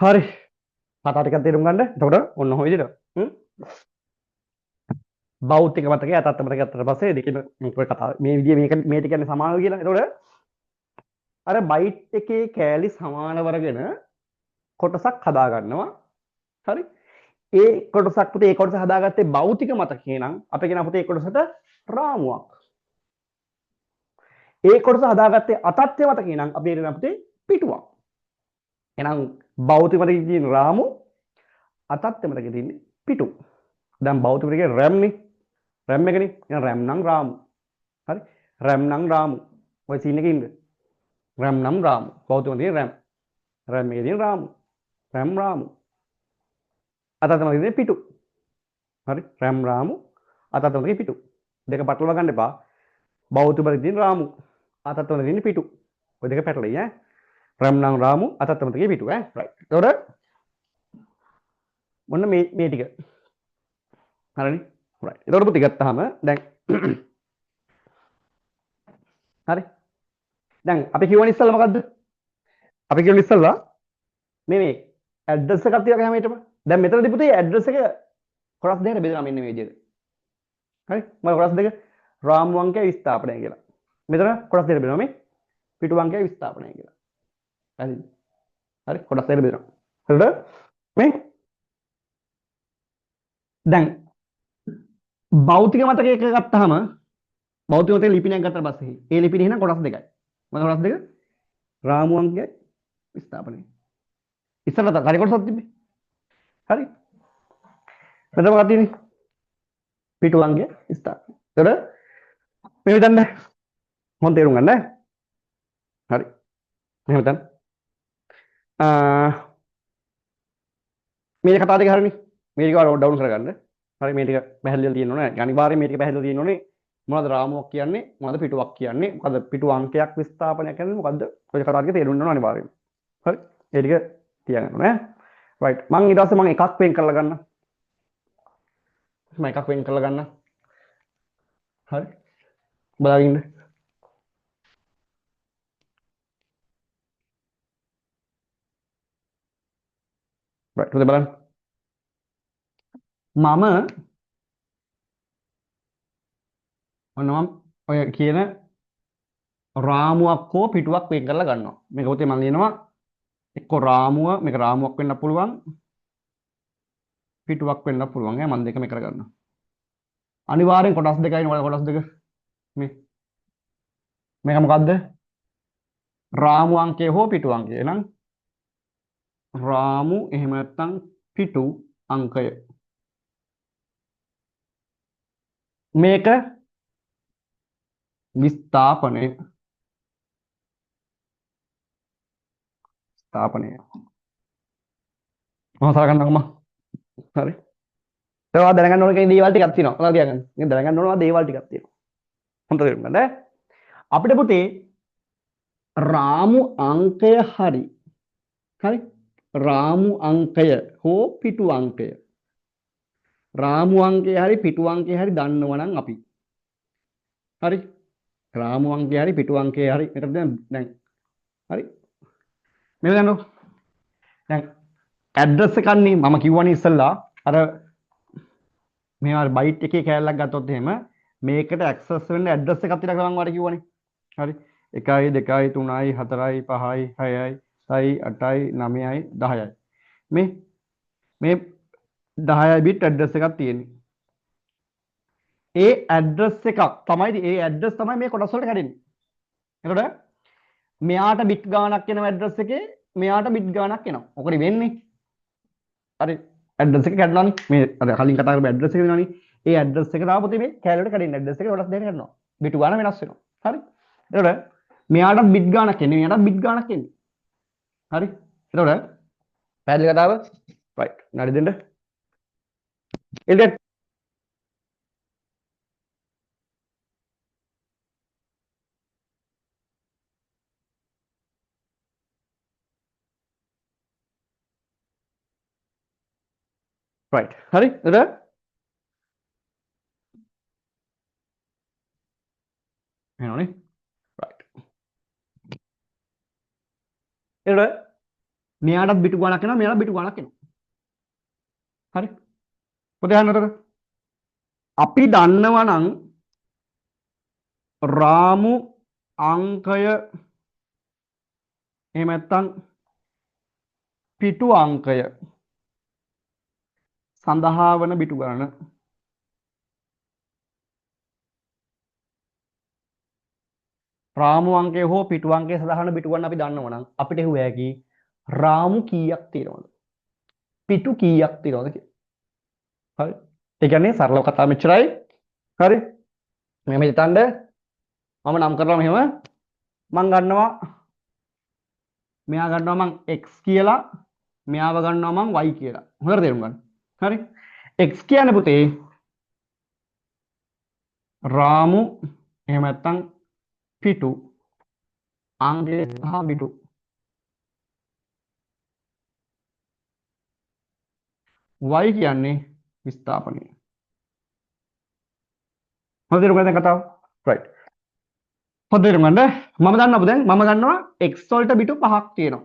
Speaker 1: හරි කතා ටිකක් තේරුම් ගන්න. එතකොට ඔන්න ඔය විදිහට භෞතික මතකය අතත් මතකය අතට පස්සේ දෙකම ඔය කතාව මේ විදිහ මේක මේ ටික කියන්නේ සමානව කියලා. එතකොට අර බයිට් එකේ කෑලි සමානව අරගෙන කොටසක් හදා ගන්නවා. හරි ඒ කොටසක් පුතේ ඒ කොටස හදාගත්තේ භෞතික මතකේ නම් අපි කියන පුතේ ඒ කොටසට රාමුවක්. ඒ කොටස හදාගත්තේ අතත්්‍ය මතකේ නම් අපි කියන පුතේ පිටුවක්. එහෙනම් භෞතික මතකේ තියෙන රාමු අතත්්‍ය මතකේ තියෙන්නේ පිටු. දැන් භෞතික මතකේ RAM නේ. RAM එකනේ. එහෙනම් RAM නම් රාමු. හරි RAM නම් රාමු. ඔය සීන් එකේ ඉන්න. RAM නම් රාමු. භෞතික මතකේ RAM. RAM එකේ තියෙන රාමු. RAM රාමු. අතත්්‍ය මතකේ තියෙන පිටු. හරි RAM රාමු අතත්්‍ය මතකේ පිටු. දෙක පටලවා ගන්න එපා. භෞතික මතකේ තියෙන රාමු අතත්්‍ය මතකේ තියෙන පිටු. ඔය දෙක පැටලෙයි ඈ. RAM නම් රාමු අතත්්‍ය මතකේ පිටු ඈ. රයිට්. එතකොට මොන්න මේ ටික. හරිනේ. රයිට්. එතකොට පුතේ ගත්තාම දැන් හරි. දැන් අපි කියවන ඉස්සෙල්ලා මොකද්ද? අපි කියවන ඉස්සෙල්ලා මේ ඇඩ්‍රස් එකක් තියලා ගහම හිටපන්. දැන් මෙතනදී පුතේ ඇඩ්‍රස් එක කොටස් දෙකකට බෙදලා මෙන්න මේ විදිහට. හරි? මම කොටස් දෙක රාමු අංකය විස්ථාපනය කියලා. මෙතන කොටස් දෙකකට බෙදනවා මේ පිටු අංකය විස්ථාපනය කියලා. හරිද? හරි කොටස් දෙකකට බෙදනවා. හරිද? මේ දැන් භෞතික මතකයක ගත්තාම භෞතික මතකයේ ලිපිනයක් ගත්තා පස්සේ ඒ ලිපිනේ එහෙනම් කොටස් දෙකයි. මොකද කොටස් දෙක රාමු අංකය විස්ථාපනය. ඉස්සරහට හරි කොටසක් තිබ්බේ. හරි. මෙතන මොකක්ද තියෙන්නේ? පිටු අංකය විස්ථාපනය. එතකොට මේ විදිහට හොඳ තේරුම් ගන්න ඈ. හරි. මෙහෙම තමයි. මේ කතාව දෙක හරිනේ. මේ ටික ඩවුන් කරගන්න. හරි මේ ටික පැහැදිලිව තියෙන්න ඕනේ. අනිවාර්යයෙන් මේ ටික පැහැදිලිව තියෙන්න ඕනේ. මොනවද රාමුවක් කියන්නේ? මොනවද පිටුවක් කියන්නේ? මොකද්ද පිටු අංකයක් විස්ථාපනය කියන්නේ? මොකද්ද? ඔය කතාව ටික තේරුම් ගන්න ඕනේ අනිවාර්යයෙන්. හරි. ඒ ටික තියාගන්න ඕනේ. රයිට්. මම ඊට පස්සේ මම එකක් වෙන් කරලා ගන්න. මම එකක් වෙන් කරලා ගන්න. හරි. බලාගෙන ඉන්න. right පුතේ බලන්න. මම ඔන්න ඔය කියන රාමුවක් හෝ පිටුවක් වෙන් කරලා ගන්නවා. මේක පුතේ මම ලියනවා එක්ක රාමුව මේක රාමුවක් වෙන්න පුළුවන් පිටුවක් වෙන්න පුළුවන්. මම දෙකම එකට ගන්නවා. අනිවාර්යෙන් කොටස් දෙකයි නේ කොටස් දෙක. මේක මොකද්ද? රාමු අංකය හෝ පිටු අංකය. එහෙනම් රාමු එහෙම නැත්නම් පිටු අංකය. මේක විස්ථාපනය. ස්ථාපනය. මොහොත ගන්නකම. හරි. ඒවා දැනගන්න ඕන කෙනෙක් දේවල් ටිකක් තියෙනවා. ඔයාලා කියගන්න. ඉතින් දැනගන්න ඕනවා දේවල් ටිකක් තියෙනවා. හොඳට තේරුම් ගන්න ඈ. අපිට පුතේ රාමු අංකය හරි. හරි? රාමු අංකය හෝ පිටු අංකය. රාමු අංකය හරි පිටු අංකය හරි දන්නවා නම් අපි. හරි? රාමු අංකය හරි පිටු අංකය හරි මෙතන දැන් හරි? මේක ගන්නකො. දැන් ඇඩ්‍රස් එකන්නේ මම කිව්වනේ ඉස්සෙල්ලා අර මේවා බයිට් එකේ කෑල්ලක් ගත්තොත් එහෙම මේකට ඇක්සස් වෙන්න ඇඩ්‍රස් එකක් තියලා ගමන් වට කිව්වනේ. හරි? 1යි 2යි 3යි 4යි 5යි 6යි 7යි 8යි 9යි 10යි. මේ 10යි බිට් ඇඩ්‍රස් එකක් තියෙන්නේ. ඒ ඇඩ්‍රස් එකක් තමයි ඒ ඇඩ්‍රස් තමයි මේ කොටස් වලට කැඩෙන්නේ. එතකොට මෙයාට බිට් ගාණක් එනවා ඇඩ්‍රස් එකේ මෙයාට බිට් ගාණක් එනවා. මොකද වෙන්නේ? හරි ඇඩ්‍රස් එක කැඩලානේ. මේ අර කලින් කතා කරපු ඇඩ්‍රස් එක වෙනවානේ. ඒ ඇඩ්‍රස් එක තාම පුතේ මේ කැලේට කැඩෙන ඇඩ්‍රස් එක කොටස් දෙකකට කරනවා. බිට් ගාණ වෙනස් වෙනවා. හරි. එතකොට මෙයාට බිට් ගාණක් එන්නේ මෙයාට බිට් ගාණක් එන්නේ. හරි. එතකොට පැහැදිලි කතාව? රයිට්. නඩි දෙන්න. එළියට රයිට්. හරි. එතකොට එනවනේ. රයිට්. එතකොට මෙයාටත් බිටු ගාණක් එනවා මෙයාටත් බිටු ගාණක් එනවා. හරි. පොතේ අහන්නතර අපි දන්නවා නම් රාමු අංකය එහෙම නැත්නම් පිටු අංකය සඳහා වන බිටු ගණන රාමු අංකය හෝ පිටු අංකය සඳහා වන බිටු ගණන අපි දන්නවා නම් අපිට හුව හැකි රාමු කීයක් තියෙනවද පිටු කීයක් තියෙනවද කියලා. හරි. ඒ කියන්නේ සරලව කතා මෙච්චරයි. හරි. මෙහෙම හිතන්න මම නම් කරලා මෙහෙම මම ගන්නවා මෙයා ගන්නවා මම x කියලා මෙයාව ගන්නවා මම y කියලා. හොඳට තේරුම් ගන්න. හරි. x කියන්නේ පුතේ රාමු එහෙම නැත්නම් පිටු අංගය සහ බිටු. y කියන්නේ විස්ථාපනය. හොඳට තේරුම් ගන්න කතාව. right. හොඳට තේරුම් ගන්න. මම දන්නවා දැන් මම ගන්නවා x වලට බිටු 5ක් තියෙනවා.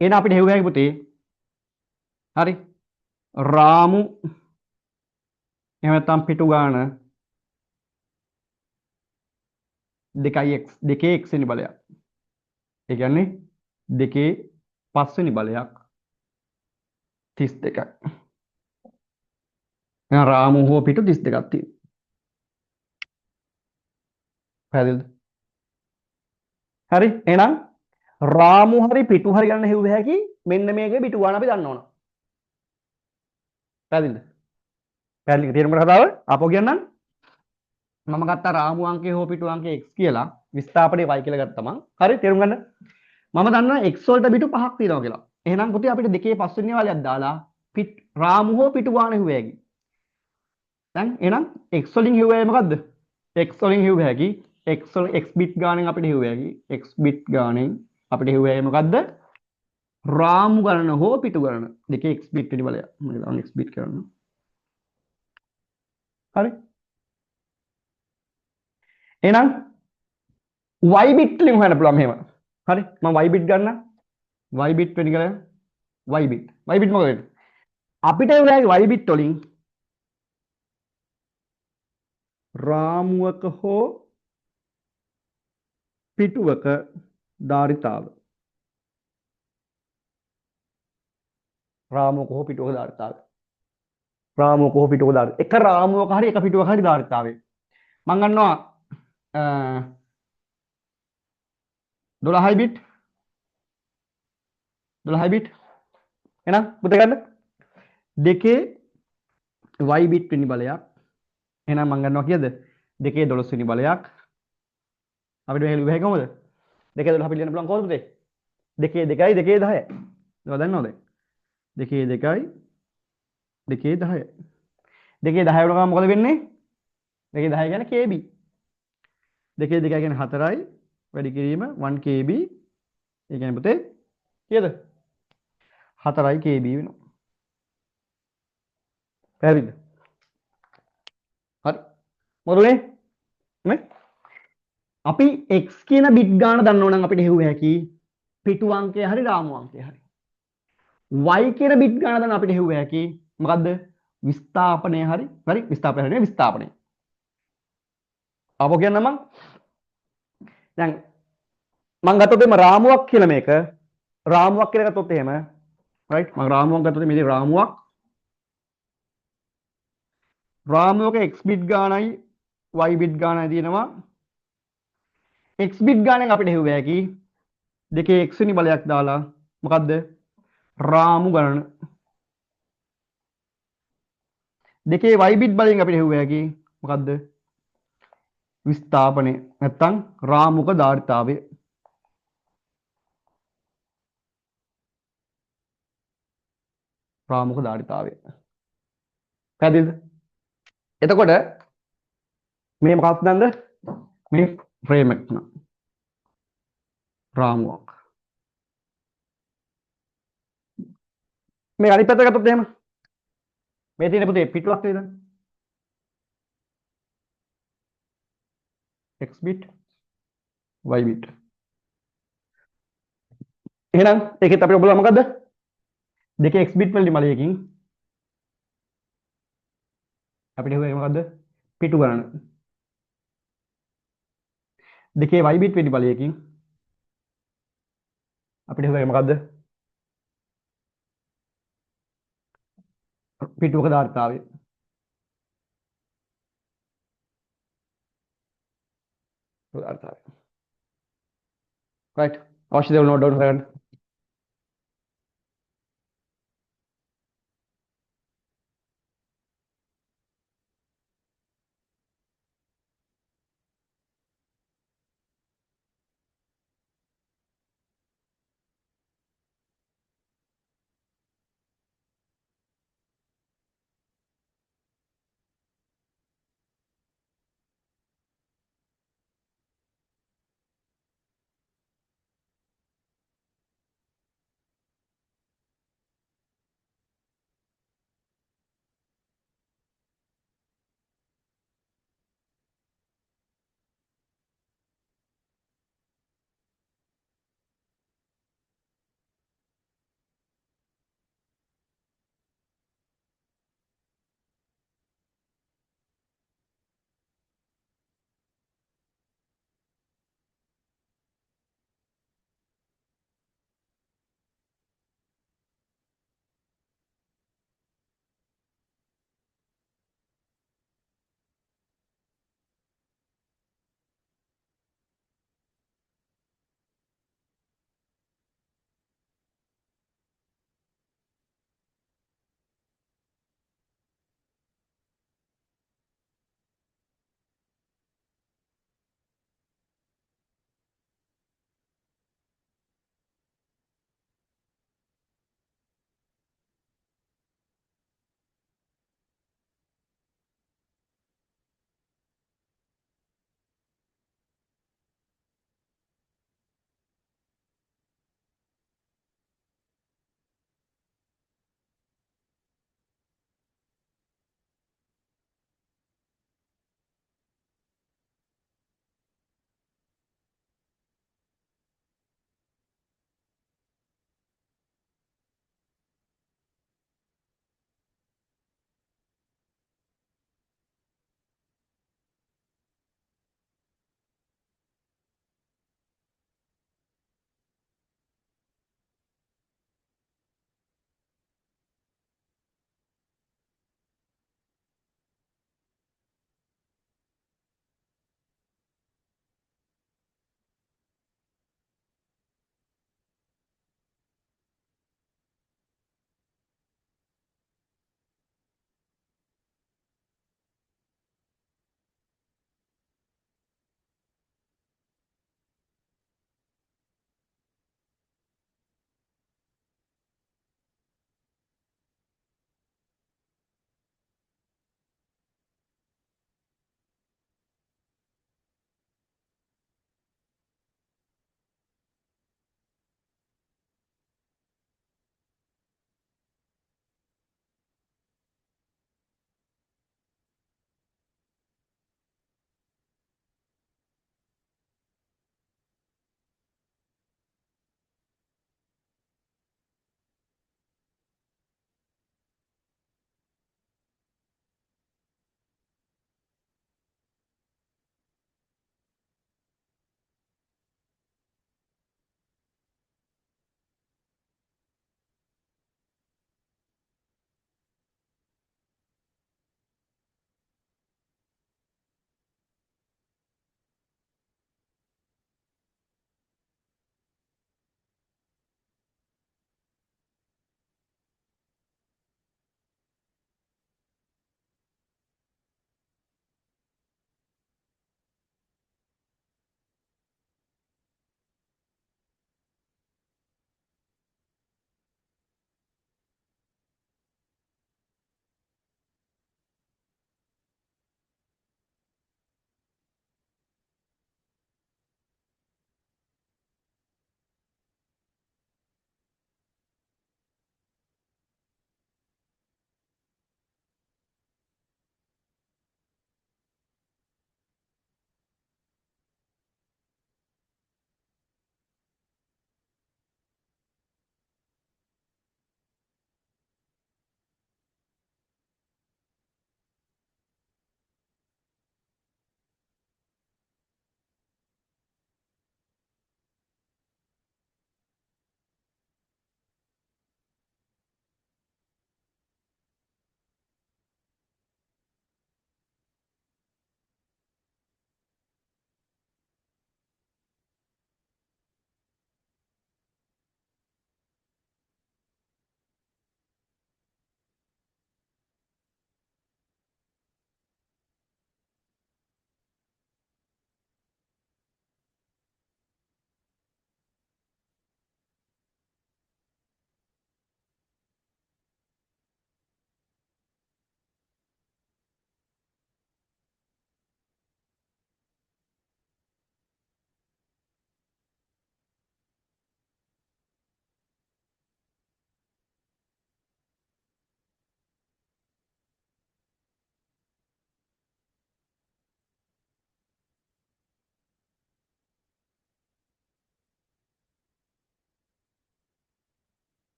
Speaker 1: එහෙනම් අපිට හෙව්ව හැකි පුතේ හරි රාමු එහෙම නැත්නම් පිටු ගාන 2x දෙකේ x වෙනි බලයක්. ඒ කියන්නේ දෙකේ 5 වෙනි බලයක් 32යි. එහෙනම් රාමු හෝ පිටු 32ක් තියෙනවා. පැහැදිලිද? හරි එහෙනම් රාමු හරි පිටු හරි ගන්න හෙව්ව හැකි මෙන්න මේකේ බිටු ගාන අපි දන්නවනේ. පැහැදිලිද? පැහැදිලි තේරුම් ගන්න කතාව ආපහු කියන්නම්. මම ගත්තා රාමු අංකය හෝ පිටු අංකය x කියලා විස්ථාපනයේ y කියලා ගත්තා මං. හරි තේරුම් ගන්න. මම දන්නවා x වලට බිටු 5ක් තියෙනවා කියලා. එහෙනම් පුතේ අපිට දෙකේ 5 වෙනි වලයක් දාලා රාමු හෝ පිටු ගාන හෙව්ව හැකි. දැන් එහෙනම් x වලින් හෙව්ව හැකි මොකද්ද? x වලින් හෙව්ව හැකි x වල x බිට් ගානෙන් අපිට හෙව්ව හැකි x බිට් ගානෙන් අපිට හෙව්ව හැකි මොකද්ද? රාමු ගණන හෝ පිටු ගණන දෙකේ x බිට් වෙනි බලයක්. මම දාන්න x බිට් කරනවා. හරි. එහෙනම් y බිට් වලින් හොයන්න පුළුවන් මෙහෙම. හරි. මම y බිට් ගන්න. y බිට් වෙනි කියලා y බිට්. y බිට් මොකද වෙන්නේ? අපිට උරාගේ y බිට් වලින් රාමුවක හෝ පිටුවක ධාරිතාව. රාමුවක හෝ පිටුවක ධාරිතාව. රාමුවක හෝ පිටුවක ධාරිතාව. එක රාමුවක හරි එක පිටුවක හරි ධාරිතාවේ. මම ගන්නවා 12 බිට් 12 බිට් එහෙනම් පුතේ ගන්න දෙකේ y බිට් වෙනි බලයක් එහෙනම් මම ගන්නවා කීයද දෙකේ 12 වෙනි බලයක් අපිට මේ ලියුවේ කොහොමද දෙකේ 12 අපිට ලියන්න පුළුවන් කොහොමද පුතේ දෙකේ 2යි දෙකේ 10යි ඒවා දන්නවද දෙකේ 2යි දෙකේ 10යි දෙකේ 10 වුණාම මොකද වෙන්නේ දෙකේ 10 කියන්නේ kb දෙකේ 2 කියන්නේ 4යි වැඩි කිරීම 1 kb ඒ කියන්නේ පුතේ කීයද 4යි kb වෙනවා. පැහැදිලිද? හරි. මොකදනේ? නේ? අපි x කියන බිට් ගාන දන්නව නම් අපිට හෙව්ව හැකි පිටු අංකය හරි රාමු අංකය හරි. y කියන බිට් ගාන දන්න අපිට හෙව්ව හැකි මොකද්ද? විස්ථාපනය හරි. හරි විස්ථාපනය හරි විස්ථාපනය. ආපහු කියන්න මම. දැන් මම ගත්තොත් එම රාමුවක් කියලා මේක රාමුවක් කියලා ගත්තොත් එහෙම right මම රාමුවක් ගත්තොත් මේකේ රාමුවක x බිට් ගානයි y බිට් ගානයි තියෙනවා x බිට් ගානෙන් අපිට හෙව්ව හැකි දෙකේ x වෙනි බලයක් දාලා මොකද්ද රාමු ගණන දෙකේ y බිට් බලයෙන් අපිට හෙව්ව හැකි මොකද්ද විස්ථාපනය නැත්තම් රාමුක ධාරිතාවය රාමුක ධාරිතාවය පැහැදිලිද එතකොට මේ මොකක්ද නන්ද මේ ෆ්‍රේම් එකක් න රාමුවක් මේ අනිත් පැත්ත ගත්තොත් එහෙම මේ තියෙන පුතේ පිටුවක් නේද x bit y bit එහෙනම් ඒකෙත් අපිට ඔබලා මොකද්ද දෙකේ x bit වලින් බලයකින් අපිට හුවේ මොකද්ද පිටු ගණන දෙකේ y bit වැඩි බලයකින් අපිට හුවේ මොකද්ද පිටුවක ධාරිතාවය ධාරිතාවය right අවශ්‍ය දේවල් නෝට් ඩවුන් කරගන්න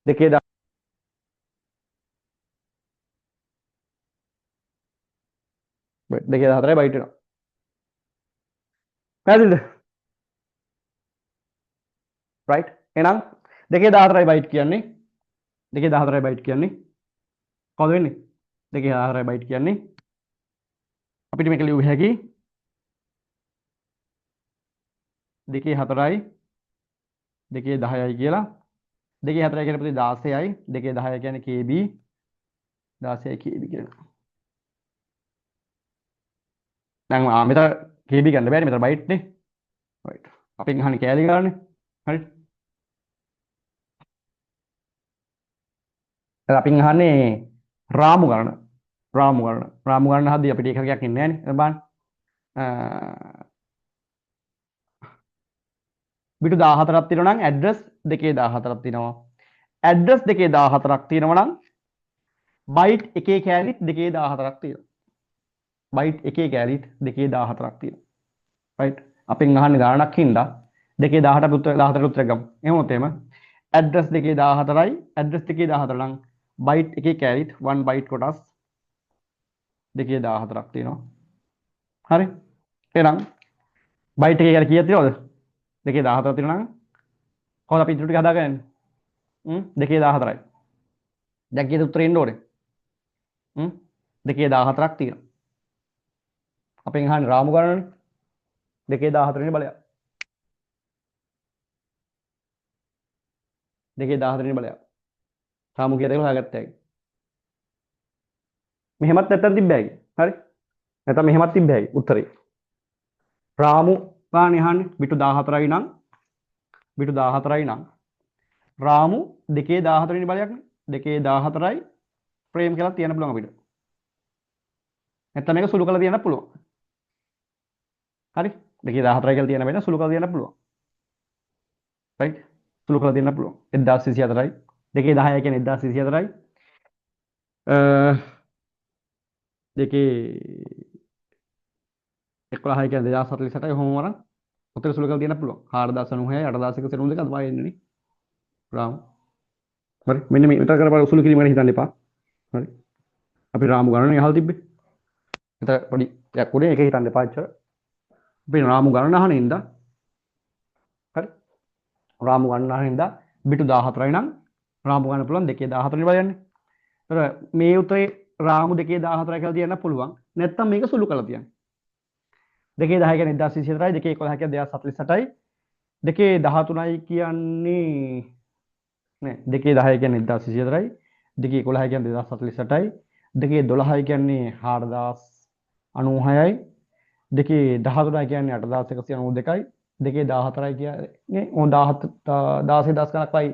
Speaker 1: දෙකේ දෙකේ 14යි බයිට් වෙනවා. පැහැදිලිද? රයිට්. එහෙනම් දෙකේ 14යි බයිට් කියන්නේ දෙකේ 14යි බයිට් කියන්නේ කොහොමද වෙන්නේ? දෙකේ 14යි බයිට් කියන්නේ අපිට මේක ලියුව හැකි දෙකේ 4යි දෙකේ 10යි කියලා. දෙකේ 4යි කියන්නේ ප්‍රති 16යි දෙකේ 10යි කියන්නේ KB 16යි KB කියලා. දැන් මෙතන KB ගන්න බෑනේ මෙතන බයිට් නේ. රයිට්. අපි ගහන්නේ කෑලි ගන්නනේ. හරි. දැන් අපි ගහන්නේ රාමු ගන්න. රාමු ගන්න හදදී අපිට ඒකකයක් ඉන්නේ නෑනේ. බලන්න. බිටු 14ක් තියෙනවා නම් ඇඩ්‍රස් දෙකේ 14ක් තියෙනවා. ඇඩ්‍රස් දෙකේ 14ක් තියෙනවා නම් බයිට් එකේ කැලිත් දෙකේ 14ක් තියෙනවා. බයිට් එකේ කැලිත් දෙකේ 14ක් තියෙනවා. රයිට්. අපෙන් අහන්නේ ගාණක් හින්දා දෙකේ 18 අපි උත්තර 14ට උත්තර ගමු. එහෙම වුණොත් එහෙම ඇඩ්‍රස් දෙකේ 14යි ඇඩ්‍රස් දෙකේ 14 නම් බයිට් එකේ කැලිත් 1 බයිට් කොටස් දෙකේ 14ක් තියෙනවා. හරි. එහෙනම් බයිට් එකේ කැලි කීයක් තියෙනවද? දෙකේ 14ක් තියෙනවා නම් කොහොමද අපි ඉතුරු ටික හදාගන්නේ? දෙකේ 14යි. දැන් කීයද උත්තරේ එන්න ඕනේ? දෙකේ 14ක් තියෙනවා. අපෙන් අහන්නේ රාමු ගණනනේ. දෙකේ 14 වෙනි බලයක්. දෙකේ 14 වෙනි බලයක්. රාමු කීයද කියලා හොයාගත්තා හැකි. මෙහෙමත් නැත්තම් තිබ්බ හැකි. හරි. නැත්නම් මෙහෙමත් තිබ්බ හැකි උත්තරේ. රාමු ගානේ අහන්නේ බිටු 14යි නම් බිටු 14යි නම් රාමු දෙකේ 14 වෙනි බලයක් නේ. දෙකේ 14යි ප්‍රේම් කියලා තියන්න පුළුවන් අපිට. නැත්නම් මේක සුළු කරලා තියන්න පුළුවන්. හරි. දෙකේ 14යි කියලා තියන්න බැහැ සුළු කරලා තියන්න පුළුවන්. රයිට්. සුළු කරලා තියන්න පුළුවන්. 1224යි. දෙකේ 10යි කියන්නේ 1224යි. දෙකේ 11යි කියන්නේ 2048යි ඔහොම වරන් උත්තර සුළු කරලා තියන්න පුළුවන්. 4096යි 8192 අද පායෙන්නේ නේ. රාමු. හරි. මෙන්න මේ විතර කරපුවා උසුළු කිරීම ගැන හිතන්න එපා. හරි. අපි රාමු ගණනේ අහලා තිබ්බේ. එතන පොඩි දෙයක් උනේ ඒක හිතන්න එපා ඇත්තට. අපි රාමු ගණන අහන ඉඳා හරි. රාමු ගණන අහන ඉඳා බිටු 14යි නම් රාමු ගණන පුළුවන් දෙකේ 14 නේ බලයන්නේ. එතකොට මේ උතරේ රාමු දෙකේ 14 කියලා තියන්න පුළුවන්. නැත්තම් මේක සුළු කරලා තියන්න. දෙකේ 10 කියන්නේ 1224යි දෙකේ 11 කියන්නේ 2048යි දෙකේ 13යි කියන්නේ නෑ දෙකේ 10 කියන්නේ 1224යි දෙකේ 11 කියන්නේ 2048යි දෙකේ 12යි කියන්නේ 4096යි දෙකේ 13යි කියන්නේ 8192යි දෙකේ 14යි කියන්නේ ඕ 17 16 10 ගණක් වයි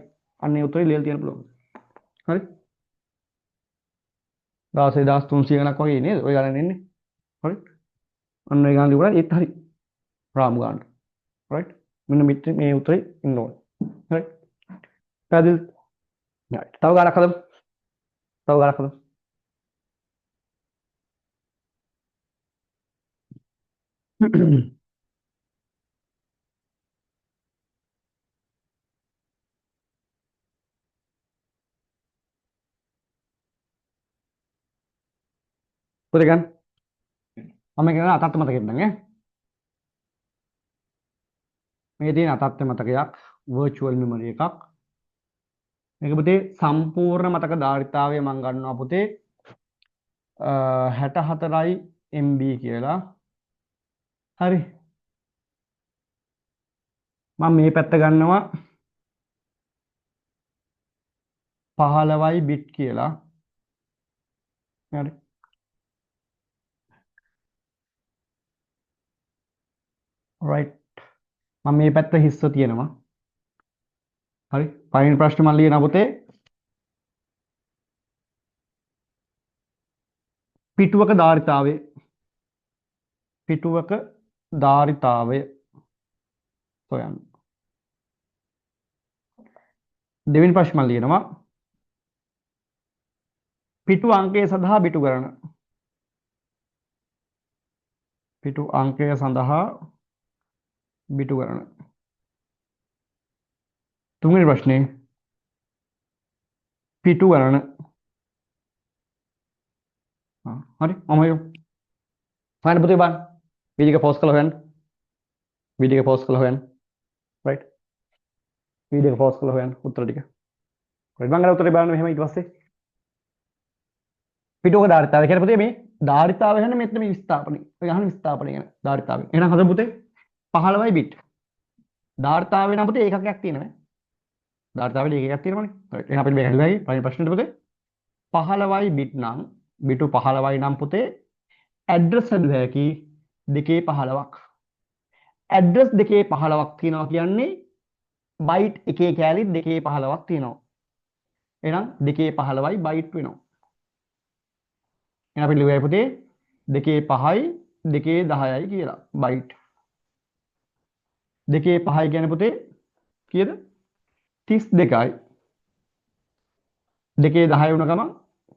Speaker 1: අන්නේ උත්තරේ ලියලා තියෙන්න පුළුවන්. හරි 16 1300 ගණක් වගේ නේද? ඔය ගණන් එන්නේ. හරි. අන්න ඒ ගණන් ලියුණා ඒත් හරි. රාමු ගන්න. රයිට්. මෙන්න මේ උත්තරේ ඉන්න ඕනේ. හරි. පැහැදිලිද? right. තව ගණක් හදමු. තව ගණක් හදමු. පුතේ ගන්න. මම කියන අතත් මතකෙන් නම් ඈ. මේ තියෙන අතත් මතකයක් virtual memory එකක්. මේක පුතේ සම්පූර්ණ මතක ධාරිතාවය මම ගන්නවා පුතේ 64යි MB කියලා. හරි. මම මේ පැත්ත ගන්නවා 15යි bit කියලා. හරි. right. මම මේ පැත්ත හිස්ව තියෙනවා. හරි. පළවෙනි ප්‍රශ්නේ මම ලියනවා පුතේ පිටුවක ධාරිතාවය සොයන්න. දෙවෙනි ප්‍රශ්නේ මම ලියනවා පිටු අංකය සඳහා බිටු ගණන. පිටු අංකය සඳහා බිටු ගණන. තුන්වෙනි ප්‍රශ්නේ පිටු ගණන. හරි මම හිතමු. හොයන්න පුතේ බලන්න. වීඩියෝ එක පෝස් කරලා හොයන්න. වීඩියෝ එක පෝස් කරලා හොයන්න. රයිට්. වීඩියෝ එක පෝස් කරලා හොයන්න උත්තර ටික. රයිට් මම ගන්න උත්තරේ බලන්න මෙහෙම ඊට පස්සේ. පිටුවක ධාරිතාවය කියන්නේ පුතේ මේ ධාරිතාවය කියන්නේ මෙතන මේ විස්ථාපනය. ඔය අහන විස්ථාපනය කියන ධාරිතාවය. එහෙනම් හදමු පුතේ 15යි බිට්. ධාරිතාවය නම් පුතේ ඒකකයක් තියෙනවා. ධාරිතාවයේ ඒකකයක් තියෙනවනේ. රයිට්. එහෙනම් අපිට මේක හරියයි. පළවෙනි ප්‍රශ්නෙට පුතේ 15යි බිට් නම් බිටු 15යි නම් පුතේ ඇඩ්‍රස් හදුවා හැකි 2.15ක්. ඇඩ්‍රස් 2.15ක් තියෙනවා කියන්නේ බයිට් එකේ කැලි 2.15ක් තියෙනවා. එහෙනම් 2.15යි බයිට් වෙනවා. එහෙනම් අපි ලියුවා පුතේ 2.5යි 2.10යි කියලා බයිට්. 2.5 කියන්නේ පුතේ කීයද? 32යි. 2.10 වුණ ගමන්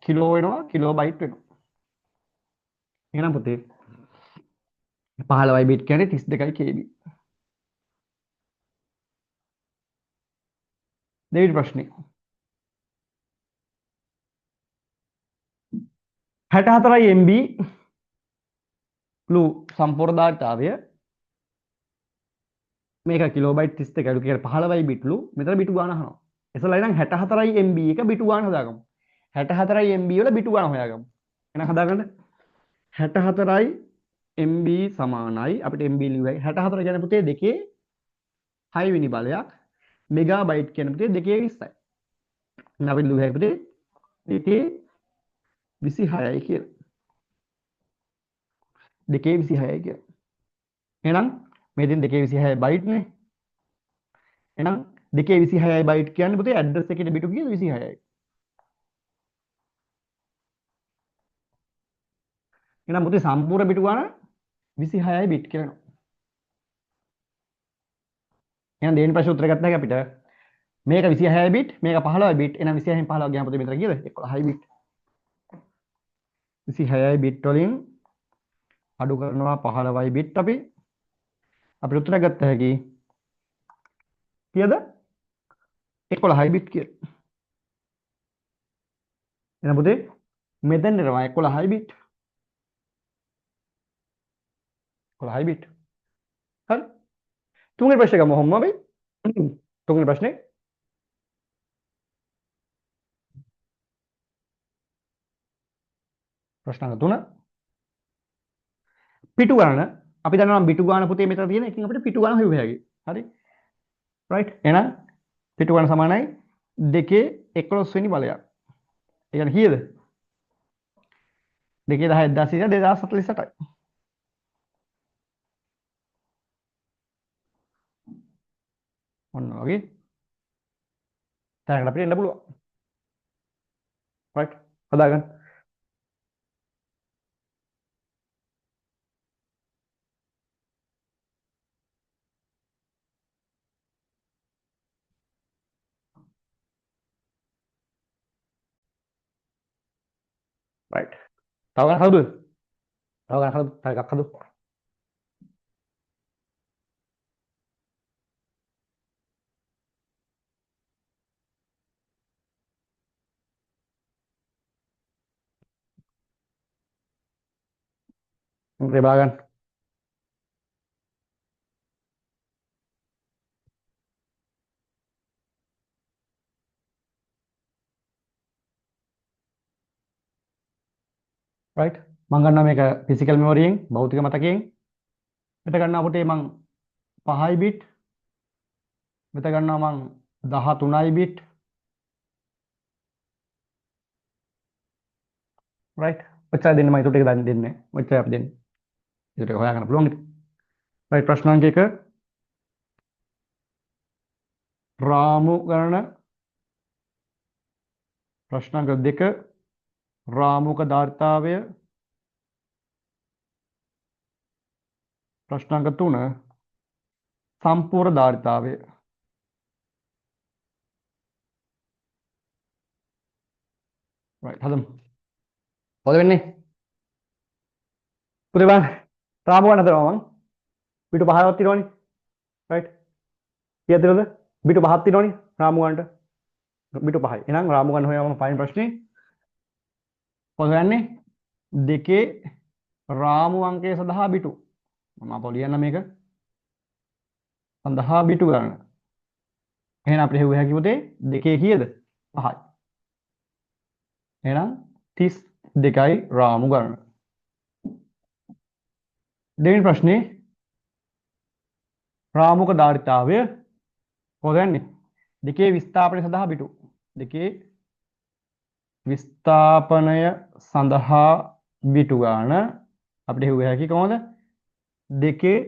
Speaker 1: කිලෝ වෙනවා කිලෝ බයිට් වෙනවා. එහෙනම් පුතේ 15යි බිට් කියන්නේ 32යි KB. දෙවෙනි ප්‍රශ්නේ 64යි MB ලු සම්පූර්ණ ධාරිතාවය මේක කිලෝබයිට් 32 අඩු කියලා 15යි බිට්ලු මෙතන බිටු ගාන අහනවා. එසලා ඉතින් 64යි MB එක බිටු ගාන හදාගමු. 64යි MB වල බිටු ගාන හොයාගමු. එහෙනම් හදාගන්න 64යි MB සමානයි අපිට MB ලියුවයි 64 කියන්නේ පුතේ 2 6 වෙනි බලයක් මෙගාබයිට් කියන්නේ පුතේ 220යි. එහෙනම් අපි ලියුවයි පුතේ 226යි කියලා. 226යි කියලා. එහෙනම් මේ දෙන 226 බයිට් නේ. එහෙනම් 226යි බයිට් කියන්නේ පුතේ ඇඩ්‍රස් එකේ බිටු කීයද 26යි. එහෙනම් පුතේ සම්පූර්ණ බිටු ගාන 26යි බිට් කියලා එනවා. එහෙනම් දෙවෙනි ප්‍රශ්නේ උත්තර ගත්තා අපිට මේක 26යි බිට් මේක 15යි බිට් එහෙනම් 26න් 15 ගියාම පුතේ මෙතන කීයද 11යි බිට්. 26යි බිට් වලින් අඩු කරනවා 15යි බිට් අපිට උත්තර ගත්ත හැකි කීයද 11යි බිට් කියලා. එහෙනම් පුතේ මෙතෙන් එනවා 11යි බිට්. 11යි බිට්. හරි. තුන්වෙනි ප්‍රශ්නේ ගමු ඔහොම අපි. තුන්වෙනි ප්‍රශ්නේ ප්‍රශ්න අංක 3 පිටු ගණන අපි දන්නවා පිටු ගණන පුතේ මෙතන තියෙන එකකින් අපිට පිටු ගණන හොයුව හැකියි. හරි. රයිට්. එහෙනම් පිටු ගණන සමානයි 2 11 වෙනි බලයක්. ඒ කියන්නේ කීයද? 2 10 2048. ඔන්න වගේ තැනකට අපිට එන්න පුළුවන්. රයිට්. හදාගන්න. රයිට්. තව ගන්න හදුද? තව ගන්න හදු. තව එකක් හදු. උන්ගේ බාගන්න. රයිට්. මම ගන්නවා මේක ෆිසිකල් මෙමරියෙන් භෞතික මතකයෙන්. මෙතන ගන්නවා පුතේ මම 5යි බිට්. මෙතන ගන්නවා මම 13යි බිට්. රයිට්. ඔච්චර දෙන්න මම ඊට ටික දෙන්නේ. ඔච්චර අපි දෙන්නේ. ඊට ටික හොයාගන්න පුළුවන් ඉතින්. රයිට් ප්‍රශ්න අංක 1 රාමු ගණන ප්‍රශ්න අංක 2 රාමුක ධාරිතාවය ප්‍රශ්න අංක 3 සම්පූර්ණ ධාරිතාවය. රයිට් හදමු. මොකද වෙන්නේ? පුතේ බලන්න. රාමු ගණන හදනවා මම. පිටු 15ක් තියෙනවනේ. රයිට්. කීයද? බිටු පහක් තියෙනවනේ රාමු ගන්නට. බිටු පහයි. එහෙනම් රාමු ගන්න හොයවම පයින් ප්‍රශ්නේ. කොහොමද යන්නේ? දෙකේ රාමු අංකය සඳහා බිටු. මම අපෝ ලියන්න මේක. සඳහා බිටු ගන්න. එහෙනම් අපිට හෙව්ව හැකි පුතේ දෙකේ කීයද? 5යි. එහෙනම් 32යි රාමු ගන්න. දෙවෙනි ප්‍රශ්නේ රාමුක ධාරිතාවය කොහොමද යන්නේ? දෙකේ විස්ථාපනය සඳහා බිටු. දෙකේ විස්ථාපනය සඳහා බිටු ගන්න අපිට හෙව්ව හැකි කොහොමද? දෙකේ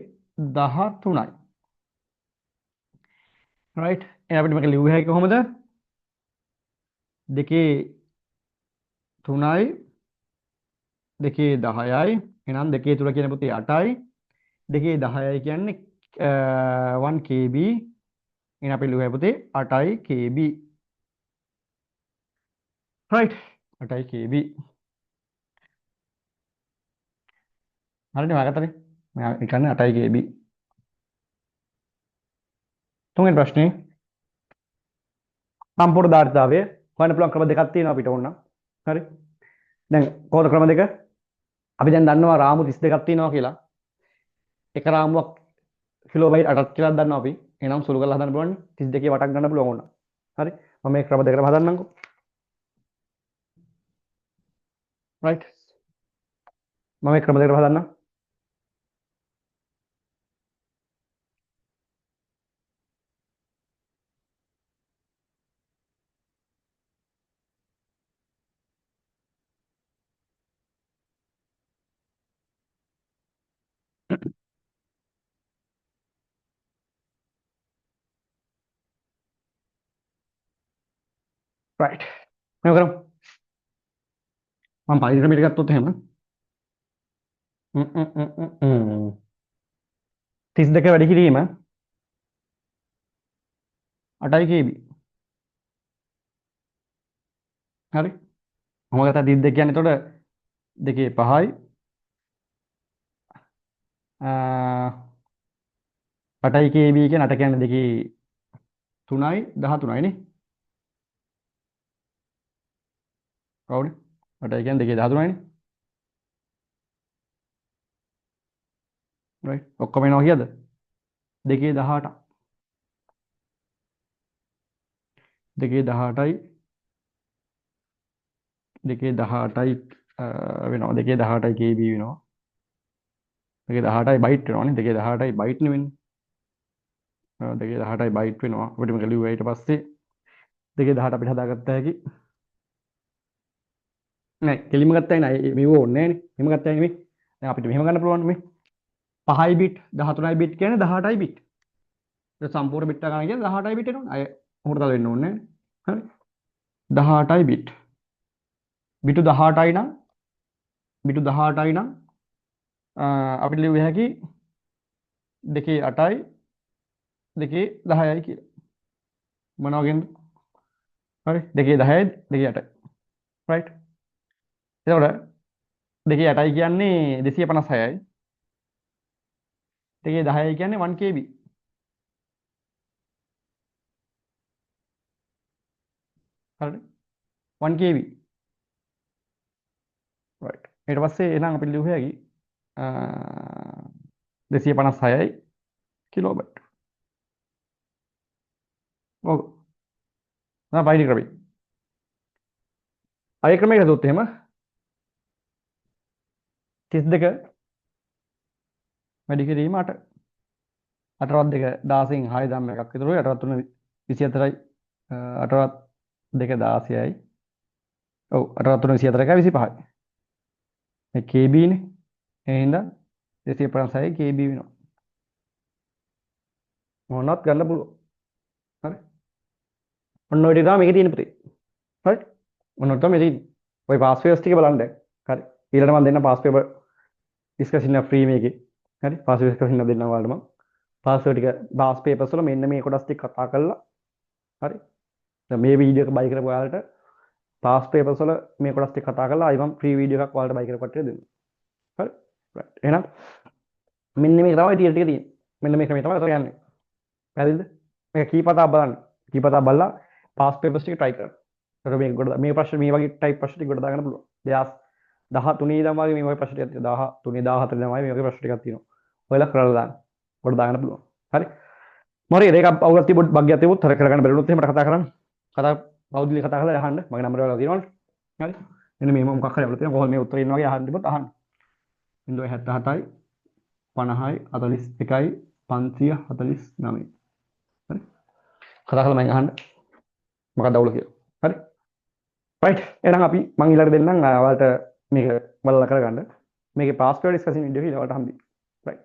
Speaker 1: 13යි. right එහෙනම් අපිට මේක ලියුව හැකි කොහොමද? දෙකේ 3යි දෙකේ 10යි. එහෙනම් දෙකේ 3 කියන පුතේ 8යි. දෙකේ 10යි කියන්නේ 1 KB. එහෙනම් අපි ලියුවා පුතේ 8යි KB. right 8යි KB. හරිනේ වාගත්තනේ. මම කියන්නේ 8යි KB. තුන්වෙනි ප්‍රශ්නේ සම්පූර්ණ ධාරිතාවය හොයන්න පුළුවන් ක්‍රම දෙකක් තියෙනවා අපිට ඕන නම්. හරි. දැන් කොහොමද ක්‍රම දෙක? අපි දැන් දන්නවා රාමු 32ක් තියෙනවා කියලා. එක රාමුවක් කිලෝබයිට් 8ක් කියලා දන්නවා අපි. එහෙනම් සුළු කරලා හදන්න පුළුවන් 32 වටක් ගන්න පුළුවන් ඕන. හරි. මම මේ ක්‍රම දෙකටම හදන්නම්කෝ. right. මම මේ ක්‍රම දෙකටම හදන්නම්. right. මේක කරමු. මම පයින් ක්‍රමයට ගත්තොත් එහෙම 32 වැඩි කිරීම 8යි KB. හරි. මොකද 32 කියන්නේ එතකොට දෙකේ 5යි 8යි KB කියන්නේ 8 කියන්නේ දෙකේ 3යි 13යි නේ. කවුද? 8යි කියන්නේ දෙකේ 13යි නේ. right. ඔක්කොම එනවා කීයද? දෙකේ 18. දෙකේ 18යි දෙකේ 18යි වෙනවා. දෙකේ 18යි KB වෙනවා. දෙකේ 18යි බයිට් වෙනවානේ. දෙකේ 18යි බයිට් නෙවෙන්නේ. දෙකේ 18යි බයිට් වෙනවා. අපිට මේක ලියුවා ඊට පස්සේ දෙකේ 18 අපිට හදාගත්ත හැකි. නෑ කෙලිම ගත්තයි නෑ මේව ඕනේ නෑනේ. මෙහෙම ගත්තයි නෙමෙයි. දැන් අපිට මෙහෙම ගන්න පුළුවන් මේ 5යි බිට් 13යි බිට් කියන්නේ 18යි බිට්. ඒක සම්පූර්ණ බිට් එක ගන්න කියන්නේ 18යි බිට් එනවනේ. අය මොකටද වෙන්න ඕනේ නෑනේ. හරි. 18යි බිට්. බිටු 18යි නම් අපිට ලියුව හැකි දෙකේ 8යි දෙකේ 10යි කියලා. මොනවා වගේද? හරි. දෙකේ 10යි දෙකේ 8යි. right. එතකොට දෙකේ 8යි කියන්නේ 256යි. දෙකේ 10යි කියන්නේ 1 KB. හරිද? 1 KB. right. ඊට පස්සේ එහෙනම් අපිට ලියුව හැකි 256යි කිලෝබයිට්. ඔව්. තමයි පයින් ක්‍රමය. අය ක්‍රමයකට දුත් එහෙම 32 වැඩි කිරීම 8. 8වත් 2 16න් 6 දම් එකක් විතර. 8වත් 3 24යි 8වත් 2 16යි. ඔව් 8වත් 3 24යි 25යි. මේ KB නේ. ඒ හින්දා 256යි KB වෙනවා. මොනවත් ගන්න පුළුවන්. හරි. ඔන්න ඔය ටික තමයි මේකේ තියෙන පුතේ. හරි. ඔන්න ඔය තමයි තියෙන්නේ. ඔය පාස් පේපර්ස් ටික බලන්න. හරි. ඊළඟට මම දෙන්න පාස් පේපර් ඩිස්කෂන් එක ෆ්‍රී මේකේ. හරි. පාස් පේපර් ඩිස්කෂන් එක දෙන්නම් ඔයාලට මම. පාස් ටික පාස් පේපර්ස් වල මෙන්න මේ කොටස් ටික කතා කරලා හරි. දැන් මේ වීඩියෝ එක බයි කරපු ඔයාලට පාස් පේපර්ස් වල මේ කොටස් ටික කතා කරලා ආයි මම ෆ්‍රී වීඩියෝ එකක් ඔයාලට බයි කරපු කට්ටියට දෙන්නම්. හරි. රයිට්. එහෙනම් මෙන්න මේක තමයි ටික තියෙන්නේ. මෙන්න මේ ක්‍රමය තමයි ඔතන යන්නේ. පැහැදිලිද? මේක කීපතා බලන්න. කීපතා බලලා පාස් පේපර්ස් ටික try කරන්න. ඒතකොට මේක කොට මේ ප්‍රශ්න මේ වගේ type ප්‍රශ්න ටික කොට දාගන්න පුළුවන්. 2013 ඉඳන් වගේ මේ වගේ ප්‍රශ්න ටිකක් තියෙනවා. 13 14 ඉඳන් වගේ මේ වගේ ප්‍රශ්න ටිකක් තියෙනවා. ඔයාලා කරලා දාන්න. කොට දාගන්න පුළුවන්. හරි. මොරේ ඒක අවුලක් තිබුත් භාග්‍යයක් තිබුත් හර කරගන්න බැරිුණොත් එහෙම කතා කරන්න. කතා පෞද්ගලික කතා කරලා අහන්න. මගේ නම්බර වල තියෙනවනේ. හරි. මෙන්න මේ මොකක් හරි අවුලක් තියෙනවා. කොහොමද මේ උත්තර ඉන්න වගේ අහන්න තිබුත් අහන්න. 077යි 50යි 41යි 549. හරි. කතා කරලා මම අහන්න. මොකක්ද අවුල කියලා. හරි. රයිට්. එහෙනම් අපි මම ඊළඟට දෙන්නම් ඔයාලට මේක බලලා කරගන්න. මේකේ පාස්වර්ඩ් ඩිස්කෂන් වීඩියෝ එක ඊළඟට හම්බෙයි. රයිට්.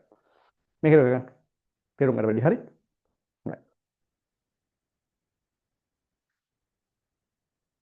Speaker 1: මේක කරගන්න. තේරුම් ගන්න වැඩි. හරි.